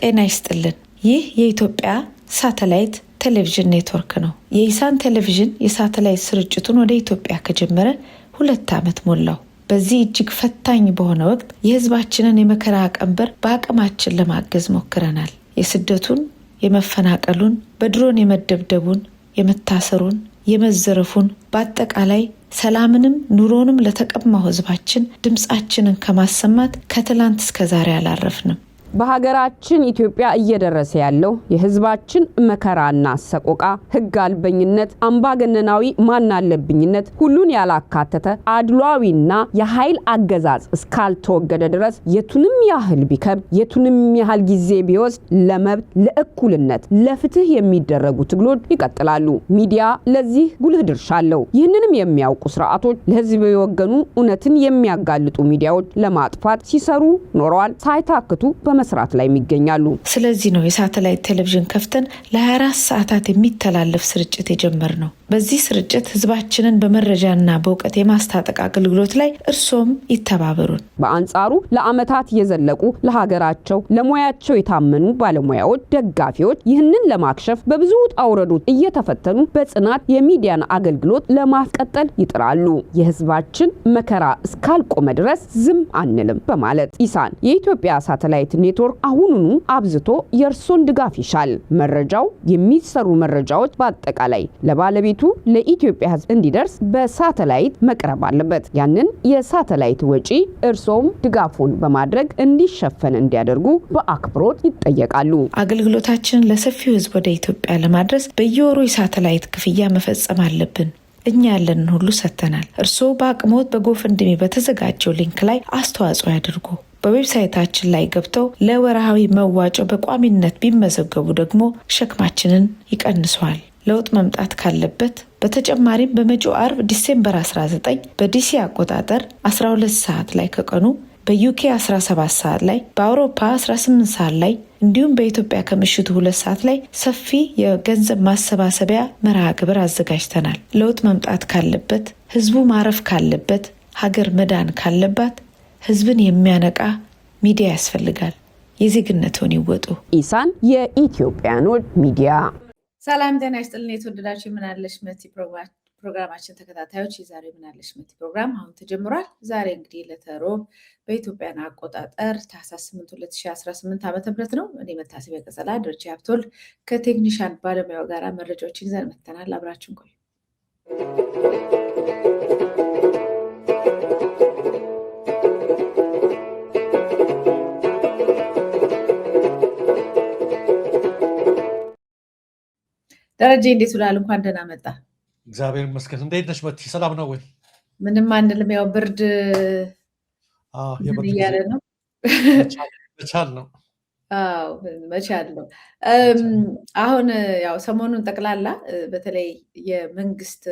ጤና ይስጥልን። ይህ የኢትዮጵያ ሳተላይት ቴሌቪዥን ኔትወርክ ነው። የኢሳን ቴሌቪዥን የሳተላይት ስርጭቱን ወደ ኢትዮጵያ ከጀመረ 2 ዓመት ሞላው። በዚህ እጅግ ፈታኝ በሆነ ወቅት የህዝባችንን የመከራ ቀንበር በአቅማችን ለማገዝ ሞክረናል። የስደቱን፣ የመፈናቀሉን፣ በድሮን የመደብደቡን፣ የመታሰሩን፣ የመዘረፉን በአጠቃላይ ሰላምንም ኑሮንም ለተቀማው ህዝባችን ድምጻችንን ከማሰማት ከትላንት እስከ ዛሬ አላረፍንም። በሀገራችን ኢትዮጵያ እየደረሰ ያለው የህዝባችን መከራና ሰቆቃ፣ ህግ አልበኝነት፣ አምባገነናዊ ማናለብኝነት፣ ሁሉን ያላካተተ አድሏዊና የኃይል አገዛዝ እስካልተወገደ ድረስ የቱንም ያህል ቢከብድ የቱንም ያህል ጊዜ ቢወስድ ለመብት፣ ለእኩልነት፣ ለፍትህ የሚደረጉ ትግሎች ይቀጥላሉ። ሚዲያ ለዚህ ጉልህ ድርሻ አለው። ይህንንም የሚያውቁ ስርዓቶች ለህዝብ የወገኑ እውነትን የሚያጋልጡ ሚዲያዎች ለማጥፋት ሲሰሩ ኖረዋል። ሳይታክቱ መስራት ላይ የሚገኛሉ። ስለዚህ ነው የሳተላይት ቴሌቪዥን ከፍተን ለ24 ሰዓታት የሚተላለፍ ስርጭት የጀመርነው። በዚህ ስርጭት ህዝባችንን በመረጃና በእውቀት የማስታጠቅ አገልግሎት ላይ እርሶም ይተባበሩን። በአንጻሩ ለአመታት የዘለቁ ለሀገራቸው ለሙያቸው የታመኑ ባለሙያዎች፣ ደጋፊዎች ይህንን ለማክሸፍ በብዙ ጣውረዶች እየተፈተኑ በጽናት የሚዲያን አገልግሎት ለማስቀጠል ይጥራሉ። የህዝባችን መከራ እስካልቆመ ድረስ ዝም አንልም በማለት ኢሳን የኢትዮጵያ ሳተላይት ኔትወርክ አሁኑኑ አብዝቶ የእርሶን ድጋፍ ይሻል። መረጃው የሚሰሩ መረጃዎች በአጠቃላይ ለባለቤቱ ለኢትዮጵያ ህዝብ እንዲደርስ በሳተላይት መቅረብ አለበት። ያንን የሳተላይት ወጪ እርሶም ድጋፉን በማድረግ እንዲሸፈን እንዲያደርጉ በአክብሮት ይጠየቃሉ። አገልግሎታችንን ለሰፊው ህዝብ ወደ ኢትዮጵያ ለማድረስ በየወሩ የሳተላይት ክፍያ መፈጸም አለብን። እኛ ያለንን ሁሉ ሰጥተናል። እርስዎ በአቅሞት በጎፈንድሚ በተዘጋጀው ሊንክ ላይ አስተዋጽኦ ያድርጉ። በዌብሳይታችን ላይ ገብተው ለወርሃዊ መዋጮ በቋሚነት ቢመዘገቡ ደግሞ ሸክማችንን ይቀንሰዋል። ለውጥ መምጣት ካለበት በተጨማሪም በመጪው አርብ ዲሴምበር 19 በዲሲ አቆጣጠር 12 ሰዓት ላይ ከቀኑ በዩኬ 17 ሰዓት ላይ በአውሮፓ 18 ሰዓት ላይ እንዲሁም በኢትዮጵያ ከምሽቱ 2 ሰዓት ላይ ሰፊ የገንዘብ ማሰባሰቢያ መርሃ ግብር አዘጋጅተናል። ለውጥ መምጣት ካለበት፣ ህዝቡ ማረፍ ካለበት፣ ሀገር መዳን ካለባት ህዝብን የሚያነቃ ሚዲያ ያስፈልጋል። የዜግነቱን ይወጡ። ኢሳን የኢትዮጵያኖች ሚዲያ። ሰላም ጤና ይስጥልን። የተወደዳችሁ ምናለሽ መቲ ፕሮግራማችን ተከታታዮች፣ የዛሬ ምናለሽ መቲ ፕሮግራም አሁን ተጀምሯል። ዛሬ እንግዲህ ለተሮብ በኢትዮጵያን አቆጣጠር ታህሳስ 8 2018 ዓ.ም ነው። እኔ መታሰቢያ ቀጸላ ደረጃ ሀብቶል ከቴክኒሻን ባለሙያው ጋር መረጃዎችን ይዘን መጥተናል። አብራችሁን ቆዩ። ደረጃ እንዴት ውላል? እንኳን ደህና መጣ። እግዚአብሔር ይመስገን። እንዴት ነሽ መቲ? ሰላም ነው ወይ? ምንም አንልም። ያው ብርድ እያለ ነው። መቻል ነው። መቻል ነው። አሁን ያው ሰሞኑን ጠቅላላ በተለይ የመንግስት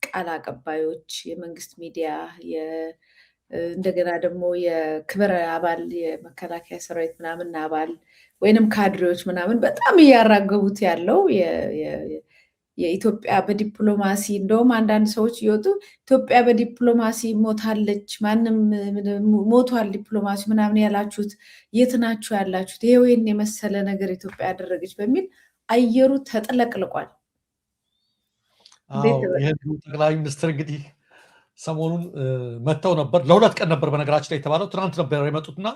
ቃል አቀባዮች፣ የመንግስት ሚዲያ፣ እንደገና ደግሞ የክብር አባል የመከላከያ ሰራዊት ምናምን አባል ወይንም ካድሬዎች ምናምን በጣም እያራገቡት ያለው የኢትዮጵያ በዲፕሎማሲ እንደውም አንዳንድ ሰዎች እየወጡ ኢትዮጵያ በዲፕሎማሲ ሞታለች፣ ማንም ሞቷል ዲፕሎማሲ ምናምን ያላችሁት የት ናችሁ ያላችሁት? ይሄ ወይን የመሰለ ነገር ኢትዮጵያ ያደረገች በሚል አየሩ ተጥለቅልቋል። ጠቅላይ ሚኒስትር እንግዲህ ሰሞኑን መጥተው ነበር። ለ2 ቀን ነበር በነገራችን ላይ የተባለው። ትናንት ነበር የመጡትና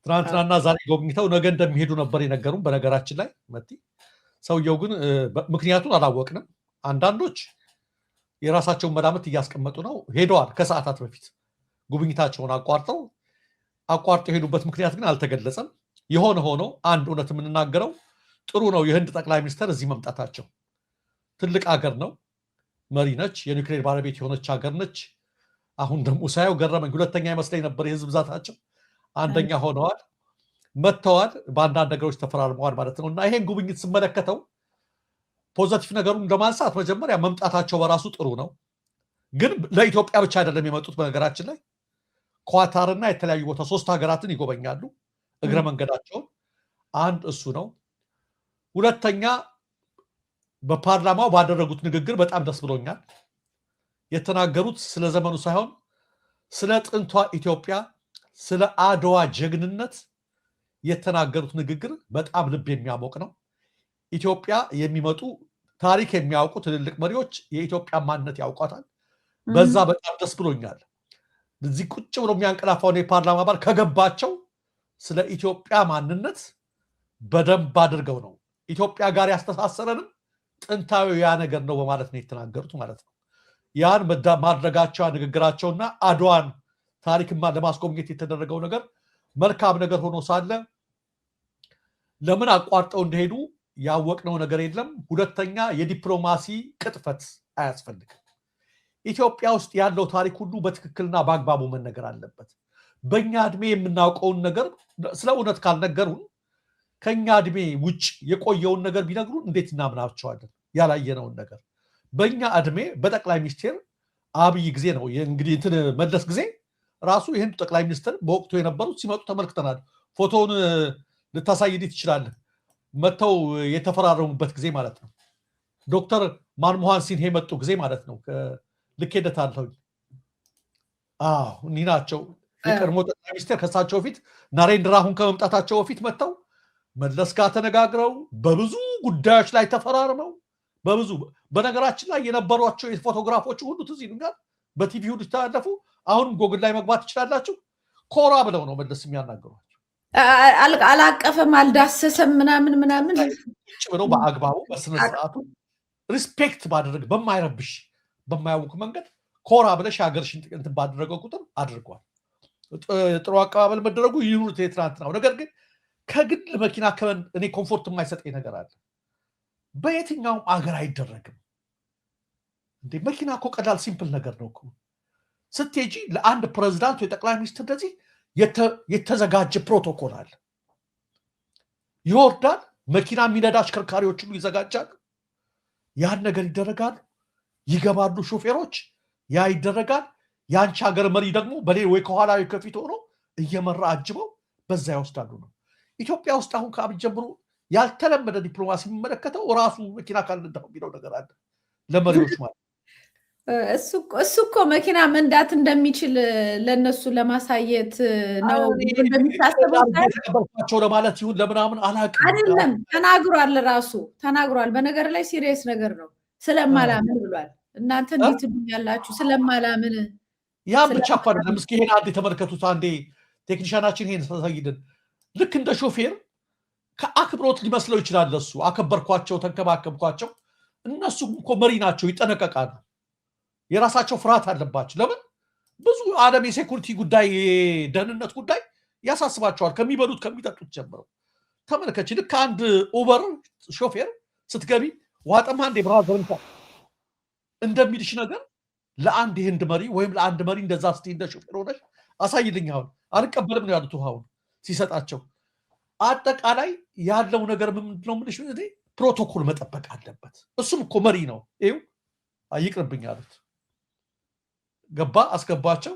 ትናንትናና ዛሬ ጎብኝተው ነገ እንደሚሄዱ ነበር የነገሩን። በነገራችን ላይ መቲ ሰውየው ግን ምክንያቱን አላወቅንም። አንዳንዶች የራሳቸውን መላምት እያስቀመጡ ነው። ሄደዋል ከሰዓታት በፊት ጉብኝታቸውን አቋርጠው የሄዱበት ምክንያት ግን አልተገለጸም። የሆነ ሆኖ አንድ እውነት የምንናገረው ጥሩ ነው። የህንድ ጠቅላይ ሚኒስትር እዚህ መምጣታቸው ትልቅ ሀገር ነው። መሪ ነች። የኒውክሌር ባለቤት የሆነች ሀገር ነች። አሁን ደግሞ ሳየው ገረመኝ። 2ኛ ይመስለኝ ነበር የህዝብ ብዛታቸው፣ 1ኛ ሆነዋል። መጥተዋል። በአንዳንድ ነገሮች ተፈራርመዋል ማለት ነው። እና ይሄን ጉብኝት ስመለከተው ፖዘቲቭ ነገሩን ለማንሳት መጀመሪያ መምጣታቸው በራሱ ጥሩ ነው። ግን ለኢትዮጵያ ብቻ አይደለም የመጡት። በነገራችን ላይ ኳታርና የተለያዩ ቦታ 3 ሀገራትን ይጎበኛሉ እግረ መንገዳቸውን። አንድ እሱ ነው። 2ኛ በፓርላማው ባደረጉት ንግግር በጣም ደስ ብሎኛል። የተናገሩት ስለ ዘመኑ ሳይሆን ስለ ጥንቷ ኢትዮጵያ፣ ስለ አድዋ ጀግንነት የተናገሩት ንግግር በጣም ልብ የሚያሞቅ ነው። ኢትዮጵያ የሚመጡ ታሪክ የሚያውቁ ትልልቅ መሪዎች የኢትዮጵያ ማንነት ያውቋታል። በዛ በጣም ደስ ብሎኛል። እዚህ ቁጭ ብሎ የሚያንቀላፋውን የፓርላማ አባል ከገባቸው ስለ ኢትዮጵያ ማንነት በደንብ አድርገው ነው ኢትዮጵያ ጋር ያስተሳሰረንም ጥንታዊ ያ ነገር ነው በማለት ነው የተናገሩት ማለት ነው። ያን ማድረጋቸው ንግግራቸውና አድዋን ታሪክማ ለማስጎብኘት የተደረገው ነገር መልካም ነገር ሆኖ ሳለ ለምን አቋርጠው እንደሄዱ ያወቅነው ነገር የለም። ሁለተኛ የዲፕሎማሲ ቅጥፈት አያስፈልግም። ኢትዮጵያ ውስጥ ያለው ታሪክ ሁሉ በትክክልና በአግባቡ መነገር አለበት። በእኛ እድሜ የምናውቀውን ነገር ስለ እውነት ካልነገሩን ከኛ እድሜ ውጭ የቆየውን ነገር ቢነግሩን እንዴት እናምናቸዋለን? ያላየነውን ነገር በእኛ እድሜ በጠቅላይ ሚኒስቴር አብይ ጊዜ ነው እንግዲህ እንትን መለስ ጊዜ ራሱ ይህን ጠቅላይ ሚኒስትር በወቅቱ የነበሩት ሲመጡ ተመልክተናል። ፎቶውን ልታሳይልኝ ትችላለህ። መጥተው የተፈራረሙበት ጊዜ ማለት ነው። ዶክተር ማንሞሃን ሲንሄ መጡ ጊዜ ማለት ነው። ልኬደታለሁ። እኒህ ናቸው የቀድሞ ጠቅላይ ሚኒስትር። ከሳቸው በፊት ናሬንድራ አሁን ከመምጣታቸው በፊት መጥተው መለስ ጋር ተነጋግረው በብዙ ጉዳዮች ላይ ተፈራርመው በብዙ በነገራችን ላይ የነበሯቸው የፎቶግራፎች ሁሉ ትዝ ይሉኛል። በቲቪ ሁሉ ተላለፉ። አሁንም ጎግል ላይ መግባት ትችላላችሁ። ኮራ ብለው ነው መለስ የሚያናገሯቸው። አላቀፈም፣ አልዳሰሰም ምናምን ብለው በአግባቡ በስነ ስርዓቱ ሪስፔክት ባደረግ በማይረብሽ በማያውቅ መንገድ ኮራ ብለሽ ሀገርሽን እንትን ባደረገው ቁጥር አድርጓል። ጥሩ አቀባበል መደረጉ ይኑር ትናንት ነው። ነገር ግን ከግል መኪና እኔ ኮምፎርት የማይሰጠኝ ነገር አለ። በየትኛውም አገር አይደረግም እንዴ? መኪና እኮ ቀላል ሲምፕል ነገር ነው እኮ። ስትሄጂ ለአንድ ፕሬዝዳንት ወይ ጠቅላይ ሚኒስትር እንደዚህ የተዘጋጀ ፕሮቶኮል አለ። ይወርዳል። መኪና የሚነዳ አሽከርካሪዎች ሁሉ ይዘጋጃሉ። ያን ነገር ይደረጋሉ። ይገባሉ ሾፌሮች፣ ያ ይደረጋል። የአንቺ ሀገር መሪ ደግሞ በሌላ ወይ ከኋላ ወይ ከፊት ሆኖ እየመራ አጅበው በዛ ይወስዳሉ ነው። ኢትዮጵያ ውስጥ አሁን ከአብይ ጀምሮ ያልተለመደ ዲፕሎማሲ የሚመለከተው ራሱ መኪና ካልነዳው የሚለው ነገር አለ ለመሪዎች ማለት እሱ እኮ መኪና መንዳት እንደሚችል ለነሱ ለማሳየት ነው እንደሚታሰባቸው ለማለት ይሁን ለምናምን አላውቅም። አይደለም ተናግሯል፣ ራሱ ተናግሯል። በነገር ላይ ሲሪየስ ነገር ነው። ስለማላምን ብሏል። እናንተ እንዴት ትሉኛላችሁ? ስለማላምን ያ ብቻ እኮ አይደለም። እስኪ ይሄን አንዴ ተመልከቱት። አንዴ ቴክኒሻናችን ይሄን ተሳይደን ልክ እንደ ሾፌር ከአክብሮት ሊመስለው ይችላል። ለሱ አከበርኳቸው፣ ተንከባከብኳቸው። እነሱ እኮ መሪ ናቸው፣ ይጠነቀቃሉ። የራሳቸው ፍርሃት አለባቸው። ለምን ብዙ ዓለም የሴኩሪቲ ጉዳይ የደህንነት ጉዳይ ያሳስባቸዋል። ከሚበሉት ከሚጠጡት ጀምረው ተመልከች። ልክ አንድ ኡበር ሾፌር ስትገቢ ዋጠማ እንደ ብራዘር እንደሚልሽ ነገር ለአንድ የህንድ መሪ ወይም ለአንድ መሪ እንደዛ ስትይ እንደ ሾፌር ሆነሽ አሳይልኝ አሁን አልቀበልም ነው ያሉት ውሃውን ሲሰጣቸው። አጠቃላይ ያለው ነገር ምንድን ነው የምልሽ? ፕሮቶኮል መጠበቅ አለበት። እሱም እኮ መሪ ነው። ይኸው ይቅርብኝ አሉት። ገባ አስገባቸው።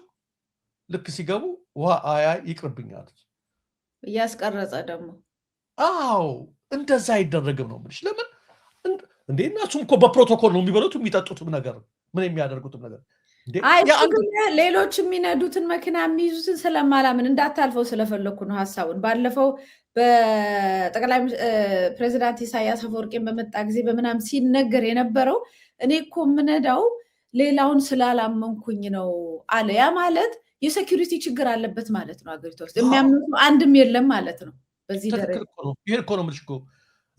ልክ ሲገቡ ውሃ አያይ ይቅርብኝ አሉት። እያስቀረጸ ደግሞ አዎ እንደዛ አይደረግም ነው የምልሽ። ለምን እንዴ? እነሱም እኮ በፕሮቶኮል ነው የሚበሉት የሚጠጡትም ነገር ምን የሚያደርጉትም ነገር። ሌሎች የሚነዱትን መኪና የሚይዙትን ስለማላምን እንዳታልፈው ስለፈለኩ ነው ሀሳቡን። ባለፈው በጠቅላይ ፕሬዚዳንት ኢሳያስ አፈወርቂን በመጣ ጊዜ በምናም ሲነገር የነበረው እኔ እኮ የምነዳው ሌላውን ስላላመንኩኝ ነው አለ። ያ ማለት የሴኪሪቲ ችግር አለበት ማለት ነው። ሀገሪቷ ውስጥ የሚያምኑ አንድም የለም ማለት ነው። በዚህ ደረጃ ይሄ እኮ ነው የምልሽ እኮ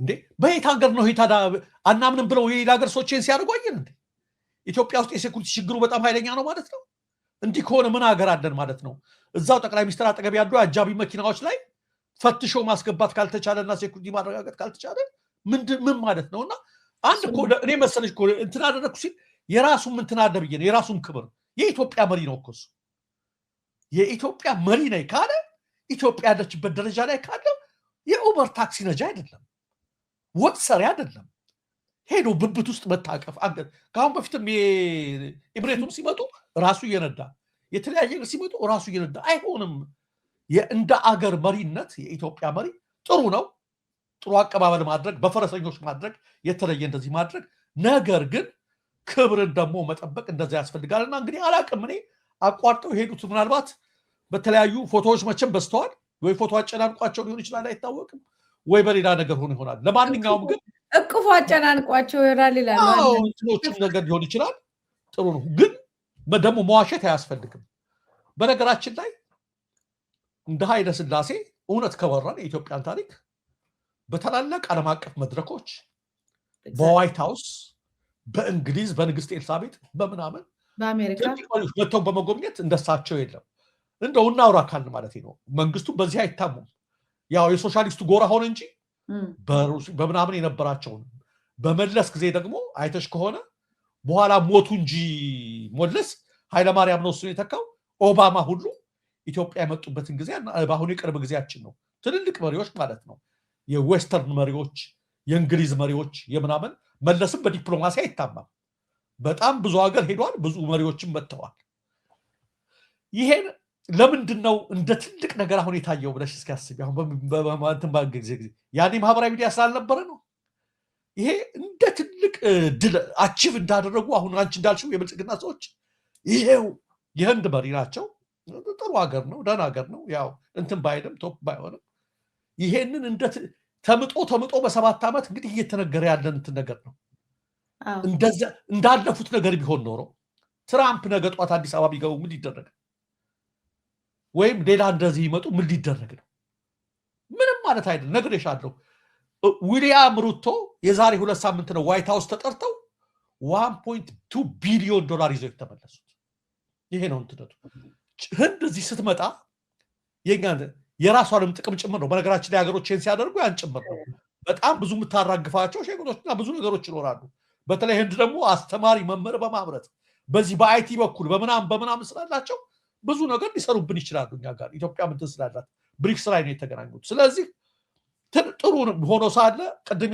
እንዴ። በየት ሀገር ነው ታዲያ አናምንም ብለው የሌላ ሀገር ሰዎችን ሲያደርጉ አየን እንዴ? ኢትዮጵያ ውስጥ የሴኩሪቲ ችግሩ በጣም ኃይለኛ ነው ማለት ነው። እንዲህ ከሆነ ምን ሀገር አለን ማለት ነው? እዛው ጠቅላይ ሚኒስትር አጠገብ ያሉ አጃቢ መኪናዎች ላይ ፈትሾ ማስገባት ካልተቻለና ሴኩሪቲ ማረጋገጥ ካልተቻለ ምን ማለት ነው? እና አንድ እኮ እኔ መሰለሽ እኮ እንትን አደረግኩ ሲል የራሱም እንትን አለ ብዬ ነው። የራሱም ክብር የኢትዮጵያ መሪ ነው እኮ እሱ። የኢትዮጵያ መሪ ነኝ ካለ ኢትዮጵያ ያለችበት ደረጃ ላይ ካለ የኡበር ታክሲ ነጂ አይደለም፣ ወጥ ሰሪ አይደለም። ሄዶ ብብት ውስጥ መታቀፍ አንገት። ከአሁን በፊትም ኢብሬቱም ሲመጡ ራሱ እየነዳ የተለያየ ሲመጡ ራሱ እየነዳ አይሆንም። እንደ አገር መሪነት የኢትዮጵያ መሪ ጥሩ ነው። ጥሩ አቀባበል ማድረግ፣ በፈረሰኞች ማድረግ፣ የተለየ እንደዚህ ማድረግ። ነገር ግን ክብርን ደግሞ መጠበቅ እንደዛ ያስፈልጋልና እንግዲህ አላቅም። እኔ አቋርጠው የሄዱት ምናልባት በተለያዩ ፎቶዎች መቼም በስተዋል ወይ ፎቶ አጨናንቋቸው ሊሆን ይችላል አይታወቅም፣ ወይ በሌላ ነገር ሆኖ ይሆናል። ለማንኛውም ግን እቅፉ አጨናንቋቸው ይሆናል ይላሉ። እንትኖችም ነገር ሊሆን ይችላል። ጥሩ ነው፣ ግን ደግሞ መዋሸት አያስፈልግም። በነገራችን ላይ እንደ ኃይለ ሥላሴ እውነት ከወራን የኢትዮጵያን ታሪክ በታላላቅ ዓለም አቀፍ መድረኮች በዋይት ሃውስ፣ በእንግሊዝ፣ በንግስት ኤልሳቤጥ፣ በምናምን በአሜሪካ መጥተው በመጎብኘት እንደሳቸው የለም። እንደው እናውራ ካልን ማለት ነው። መንግስቱ በዚህ አይታሙም። ያው የሶሻሊስቱ ጎራ ሆነ እንጂ በምናምን የነበራቸውን በመለስ ጊዜ ደግሞ አይተሽ ከሆነ በኋላ ሞቱ እንጂ ሞለስ ኃይለማርያም ነው እሱን የተካው። ኦባማ ሁሉ ኢትዮጵያ የመጡበትን ጊዜ በአሁኑ የቅርብ ጊዜያችን ነው። ትልልቅ መሪዎች ማለት ነው፣ የዌስተርን መሪዎች፣ የእንግሊዝ መሪዎች የምናምን። መለስም በዲፕሎማሲ አይታማም። በጣም ብዙ ሀገር ሄዷል፣ ብዙ መሪዎችም መጥተዋል። ይሄን ለምንድን ነው እንደ ትልቅ ነገር አሁን የታየው ብለሽ እስኪ አስቢ። አሁን በማንተም ጊዜ ያኔ ማህበራዊ ሚዲያ ስላልነበረ ነው። ይሄ እንደ ትልቅ ድል አቺቭ እንዳደረጉ አሁን አንቺ እንዳልሽው የብልጽግና ሰዎች ይሄው የህንድ መሪ ናቸው። ጥሩ ሀገር ነው፣ ደህና ሀገር ነው። ያው እንትን ባይልም ቶፕ ባይሆንም ይሄንን እንደ ተምጦ በ7 ዓመት እንግዲህ እየተነገረ ያለን እንትን ነገር ነው። እንደዛ እንዳለፉት ነገር ቢሆን ኖሮ ትራምፕ ነገ ጧት አዲስ አበባ ቢገቡ ምን ሊደረግ፣ ወይም ሌላ እንደዚህ ይመጡ ምን ሊደረግ ነው? ምንም ማለት አይደለም። ነግሬሻለሁ። ዊሊያም ሩቶ የዛሬ 2 ሳምንት ነው ዋይት ሃውስ ተጠርተው $1.2 ቢሊዮን ይዘው የተመለሱት። ይሄ ነው እንትነቱ። ህንድ እዚህ ስትመጣ የራሷንም ጥቅም ጭምር ነው። በነገራችን ላይ ሀገሮችን ሲያደርጉ ያን ጭምር ነው። በጣም ብዙ የምታራግፋቸው ሸቀጦችና ብዙ ነገሮች ይኖራሉ። በተለይ ህንድ ደግሞ አስተማሪ መምህር በማምረት በዚህ በአይቲ በኩል በምናምን ስላላቸው ብዙ ነገር ሊሰሩብን ይችላሉ። እኛ ጋር ኢትዮጵያ ምንትን ስላላት ብሪክስ ላይ ነው የተገናኙት። ስለዚህ ጥሩ ሆኖ ሳለ ቅድም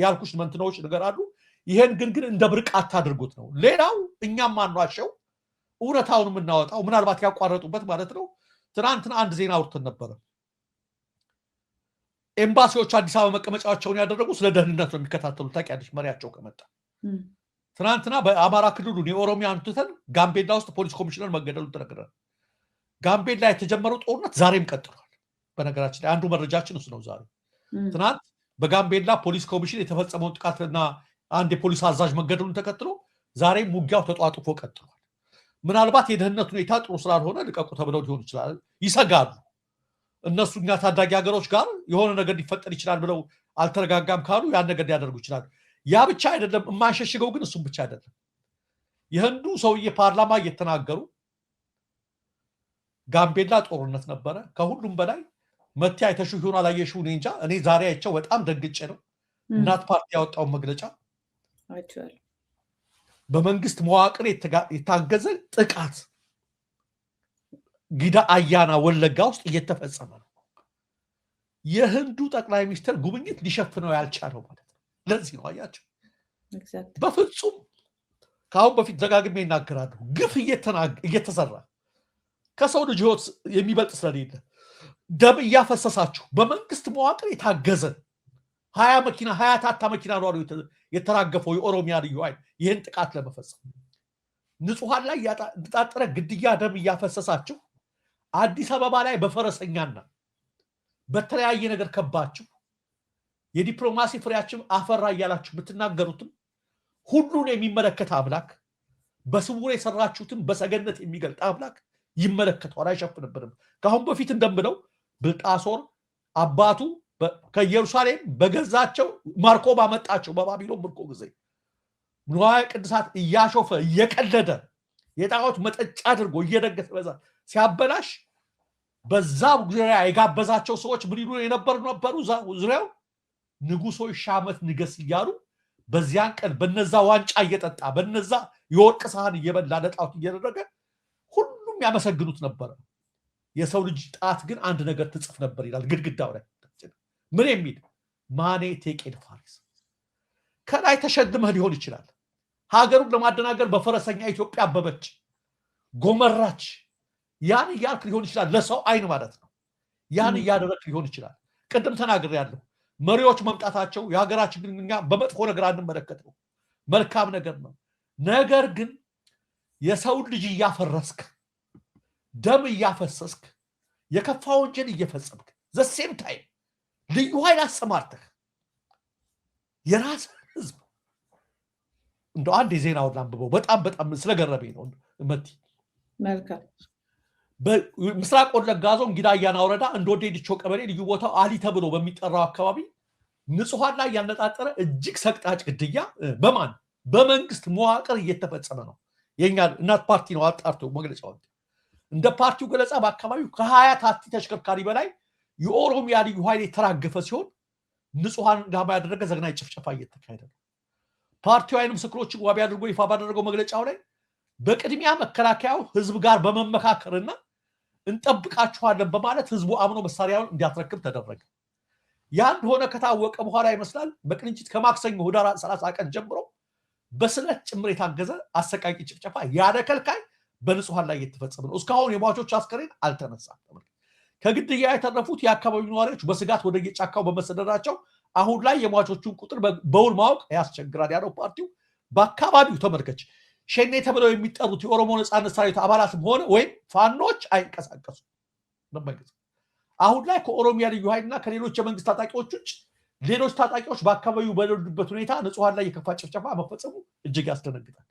ያልኩሽ መንትኖች ነገር አሉ። ይሄን ግን እንደ ብርቅ አታድርጉት ነው። ሌላው እኛም ማንዋሸው እውነታውን የምናወጣው ምናልባት ያቋረጡበት ማለት ነው። ትናንትና አንድ ዜና አውርተን ነበረ። ኤምባሲዎች አዲስ አበባ መቀመጫቸውን ያደረጉ ስለ ደህንነት ነው የሚከታተሉ። ታውቂያለሽ፣ መሪያቸው ከመጣ ትናንትና በአማራ ክልሉን የኦሮሚያን ትተን ጋምቤላ ውስጥ ፖሊስ ኮሚሽነር መገደሉ ተነገረ። ጋምቤላ የተጀመረው ጦርነት ዛሬም ቀጥሏል። በነገራችን ላይ አንዱ መረጃችን እሱ ነው። ዛሬ ትናንት በጋምቤላ ፖሊስ ኮሚሽን የተፈጸመውን ጥቃትና አንድ የፖሊስ አዛዥ መገደሉን ተከትሎ ዛሬም ውጊያው ተጧጥፎ ቀጥሏል። ምናልባት የደህንነት ሁኔታ ጥሩ ስላልሆነ ልቀቁ ተብለው ሊሆን ይችላል። ይሰጋሉ እነሱ። እኛ ታዳጊ ሀገሮች ጋር የሆነ ነገር ሊፈጠር ይችላል ብለው አልተረጋጋም ካሉ ያን ነገር ሊያደርጉ ይችላል። ያ ብቻ አይደለም፣ የማንሸሽገው ግን እሱም ብቻ አይደለም። የህንዱ ሰውዬ ፓርላማ እየተናገሩ ጋምቤላ ጦርነት ነበረ። ከሁሉም በላይ መቲ አይተሽው ይሆን አላየሽው እኔ እንጃ። እኔ ዛሬ አይቼው በጣም ደንግጬ ነው። እናት ፓርቲ ያወጣውን መግለጫ በመንግስት መዋቅር የታገዘ ጥቃት ጊዳ አያና ወለጋ ውስጥ እየተፈጸመ ነው። የህንዱ ጠቅላይ ሚኒስትር ጉብኝት ሊሸፍነው ያልቻለው ማለት ነው። ለዚህ ነው አያቸው። በፍጹም ከአሁን በፊት ደጋግሜ ይናገራለሁ። ግፍ እየተሰራ ከሰው ልጅ ህይወት የሚበልጥ ስለሌለ ደም እያፈሰሳችሁ በመንግስት መዋቅር የታገዘ 20 ታታ መኪና ነው የተራገፈው የኦሮሚያ ልዩ ኃይል ይህን ጥቃት ለመፈጸም ንጹሐን ላይ ያጣጠረ ግድያ ደም እያፈሰሳችሁ አዲስ አበባ ላይ በፈረሰኛና በተለያየ ነገር ከባችሁ የዲፕሎማሲ ፍሬያችሁ አፈራ እያላችሁ ብትናገሩትም ሁሉን የሚመለከት አምላክ በስውር የሰራችሁትን በሰገነት የሚገልጥ አምላክ ይመለከተዋል፣ አይሸፍንብንም። ከአሁን በፊት እንደምለው ብልጣሶር አባቱ ከኢየሩሳሌም በገዛቸው ማርኮ ባመጣቸው በባቢሎን ምርኮ ጊዜ ንዋየ ቅድሳት እያሾፈ እየቀለደ የጣዖት መጠጫ አድርጎ እየደገሰ በዛ ሲያበላሽ በዛ ዙሪያ የጋበዛቸው ሰዎች ምን ይሉ ነበሩ? ዙሪያው ንጉሶች ሻመት ንገስ እያሉ በዚያን ቀን በነዛ ዋንጫ እየጠጣ በነዛ የወርቅ ሳህን እየበላ ለጣዖት እየደረገ ሁሉም ያመሰግኑት ነበር። የሰው ልጅ ጣት ግን አንድ ነገር ትጽፍ ነበር ይላል ግድግዳው ላይ። ምን የሚል ማኔ ቴቄል ፋሪስ። ከላይ ተሸልመህ ሊሆን ይችላል። ሀገሩን ለማደናገር በፈረሰኛ ኢትዮጵያ አበበች ጎመራች፣ ያን እያልክ ሊሆን ይችላል። ለሰው አይን ማለት ነው። ያን እያደረክ ሊሆን ይችላል። ቅድም ተናግሬያለሁ። መሪዎች መምጣታቸው የሀገራችን ግንኙኛ በመጥፎ ነገር አንመለከት ነው፣ መልካም ነገር ነው። ነገር ግን የሰው ልጅ እያፈረስክ ደም እያፈሰስክ የከፋ ወንጀል እየፈጸምክ ዘሴም ታይም ልዩ ኃይል አሰማርተህ የራስ ህዝብ እንደው አንድ የዜናውን አንብበው በጣም ስለገረመኝ ነው መቲ መልካም በምስራቅ ወለጋ ዞን ጊዳያና ወረዳ እንደወዴ ዲቾ ቀበሌ ልዩ ቦታው አሊ ተብሎ በሚጠራው አካባቢ ንጹሃን ላይ ያነጣጠረ እጅግ ሰቅጣጭ ግድያ በመንግስት መዋቅር እየተፈጸመ ነው። የኛ እናት ፓርቲ ነው አጣርቶ መግለጫው እንደ ፓርቲው ገለጻ በአካባቢው ከ20 ታክሲ ተሽከርካሪ በላይ የኦሮሚያ ልዩ ኃይል የተራገፈ ሲሆን ንጹሃን ኢላማ ያደረገ ዘግናኝ ጭፍጨፋ እየተካሄደ ነው። ፓርቲው አይንም ምስክሮችን ዋቢ አድርጎ ይፋ ባደረገው መግለጫው ላይ በቅድሚያ መከላከያው ህዝብ ጋር በመመካከርና እንጠብቃችኋለን በማለት ህዝቡ አምኖ መሳሪያውን እንዲያስረክብ ተደረገ። ያን ሆነ ከታወቀ በኋላ ይመስላል በቅንጅት ከማክሰኞ ህዳር 30 ቀን ጀምሮ በስለት ጭምር የታገዘ አሰቃቂ ጭፍጨፋ ያለ ከልካይ በንጹሃን ላይ እየተፈጸመ ነው። እስካሁን የሟቾች አስከሬን አልተነሳም። ከግድያ የተረፉት የአካባቢው ነዋሪዎች በስጋት ወደ የጫካው በመሰደዳቸው አሁን ላይ የሟቾቹን ቁጥር በውል ማወቅ ያስቸግራል ያለው ፓርቲው በአካባቢው ተመልከች ሸኔ ተብለው የሚጠሩት የኦሮሞ ነጻነት ሰራዊት አባላትም ሆነ ወይም ፋኖች አይንቀሳቀሱም። አሁን ላይ ከኦሮሚያ ልዩ ኃይልና ከሌሎች የመንግስት ታጣቂዎች ውጭ ሌሎች ታጣቂዎች በአካባቢው በሌሉበት ሁኔታ ንጹሃን ላይ የከፋ ጭፍጨፋ መፈጸሙ እጅግ ያስደነግጣል።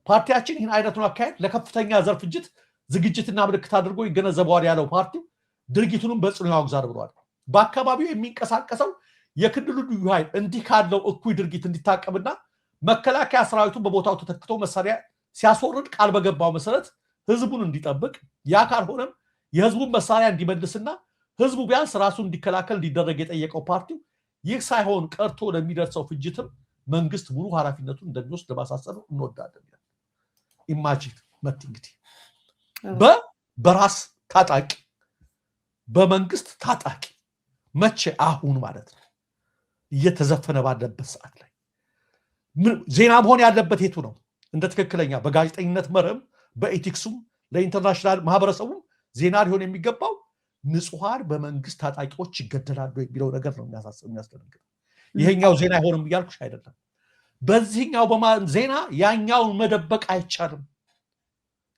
ፓርቲያችን ይህን አይነቱን አካሄድ ለከፍተኛ ዘር ፍጅት ዝግጅትና ምልክት አድርጎ ይገነዘበዋል ያለው ፓርቲው ድርጊቱንም በጽኑ ያወግዛል ብሏል። በአካባቢው የሚንቀሳቀሰው የክልሉ ልዩ ኃይል እንዲህ ካለው እኩይ ድርጊት እንዲታቀብና መከላከያ ሰራዊቱን በቦታው ተተክቶ መሳሪያ ሲያስወርድ ቃል በገባው መሰረት ህዝቡን እንዲጠብቅ ያ ካልሆነም የህዝቡን መሳሪያ እንዲመልስና ህዝቡ ቢያንስ ራሱን እንዲከላከል እንዲደረግ የጠየቀው ፓርቲው ይህ ሳይሆን ቀርቶ ለሚደርሰው ፍጅትም መንግስት ሙሉ ኃላፊነቱን እንደሚወስድ ለማሳሰብ እንወዳለን። ኢማጂን መት እንግዲህ በራስ ታጣቂ በመንግስት ታጣቂ መቼ አሁን ማለት ነው እየተዘፈነ ባለበት ሰዓት ላይ ዜና መሆን ያለበት የቱ ነው? እንደ ትክክለኛ በጋዜጠኝነት መርህም በኤቲክሱም ለኢንተርናሽናል ማህበረሰቡ ዜና ሊሆን የሚገባው ንጹሃን በመንግስት ታጣቂዎች ይገደላሉ የሚለው ነገር ነው የሚያስደነግጠው። ይሄኛው ዜና አይሆንም እያልኩሽ አይደለም። በዚህኛው ዜና ያኛውን መደበቅ አይቻልም።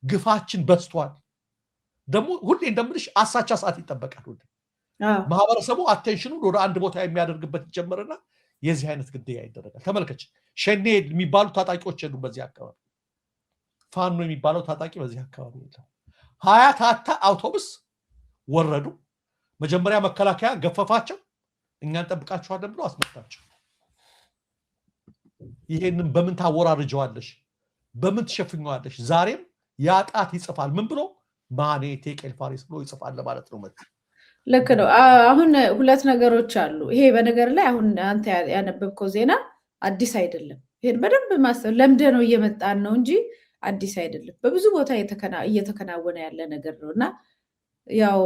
ግፋችን በዝቷል። ደግሞ ሁሌ እንደምልሽ አሳቻ ሰዓት ይጠበቃል። ሁሌ ማህበረሰቡ አቴንሽኑን ወደ አንድ ቦታ የሚያደርግበት ይጀምርና የዚህ አይነት ግድያ ይደረጋል። ተመልከች ሸኔ የሚባሉ ታጣቂዎች የሉም በዚህ አካባቢ። ፋኖ የሚባለው ታጣቂ በዚህ አካባቢ የለም። 20 ታታ አውቶቡስ ወረዱ። መጀመሪያ መከላከያ ገፈፋቸው፣ እኛን ጠብቃችኋለን ብሎ አስመጣቸው። ይሄንን በምን ታወራርጀዋለሽ? በምን ትሸፍኛዋለሽ? ዛሬም ያጣት ይጽፋል። ምን ብሎ ማኔ ቴቄል ፋሪስ ብሎ ይጽፋል ማለት ነው። ልክ ነው። አሁን ሁለት ነገሮች አሉ። ይሄ በነገር ላይ አሁን አንተ ያነበብከው ዜና አዲስ አይደለም። ይሄን በደንብ ማሰብ ለምደ ነው እየመጣን ነው እንጂ አዲስ አይደለም። በብዙ ቦታ እየተከናወነ ያለ ነገር ነው እና ያው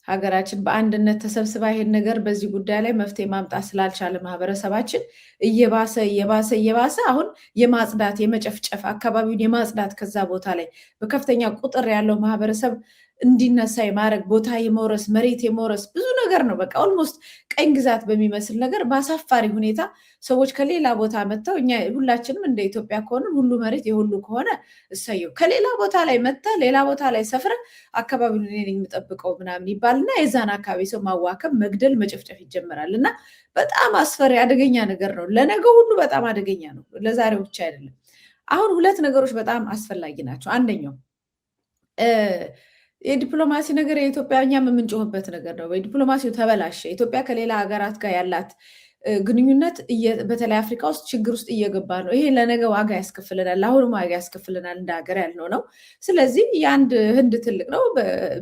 ሀገራችን በአንድነት ተሰብስባ ይሄን ነገር በዚህ ጉዳይ ላይ መፍትሄ ማምጣት ስላልቻለ ማህበረሰባችን እየባሰ አሁን የማጽዳት የመጨፍጨፍ አካባቢውን የማጽዳት ከዛ ቦታ ላይ በከፍተኛ ቁጥር ያለው ማህበረሰብ እንዲነሳ የማድረግ ቦታ የመውረስ መሬት የመውረስ ብዙ ነገር ነው። በቃ ኦልሞስት ቀኝ ግዛት በሚመስል ነገር በአሳፋሪ ሁኔታ ሰዎች ከሌላ ቦታ መጥተው እኛ ሁላችንም እንደ ኢትዮጵያ ከሆነ ሁሉ መሬት የሁሉ ከሆነ እሰየው፣ ከሌላ ቦታ ላይ መጥተህ ሌላ ቦታ ላይ ሰፍረ አካባቢውን እኔ ነኝ የምጠብቀው ምናምን ይባልና የዛን አካባቢ ሰው ማዋከብ፣ መግደል፣ መጨፍጨፍ ይጀምራል እና በጣም አስፈሪ አደገኛ ነገር ነው። ለነገ ሁሉ በጣም አደገኛ ነው። ለዛሬው ብቻ አይደለም። አሁን ሁለት ነገሮች በጣም አስፈላጊ ናቸው። አንደኛው የዲፕሎማሲ ነገር የኢትዮጵያ እኛም የምንጮህበት ነገር ነው። ዲፕሎማሲው ተበላሸ። ኢትዮጵያ ከሌላ ሀገራት ጋር ያላት ግንኙነት በተለይ አፍሪካ ውስጥ ችግር ውስጥ እየገባ ነው። ይሄ ለነገ ዋጋ ያስከፍልናል፣ ለአሁኑም ዋጋ ያስከፍልናል እንደ ሀገር ያልነው ነው። ስለዚህ የአንድ ህንድ ትልቅ ነው፣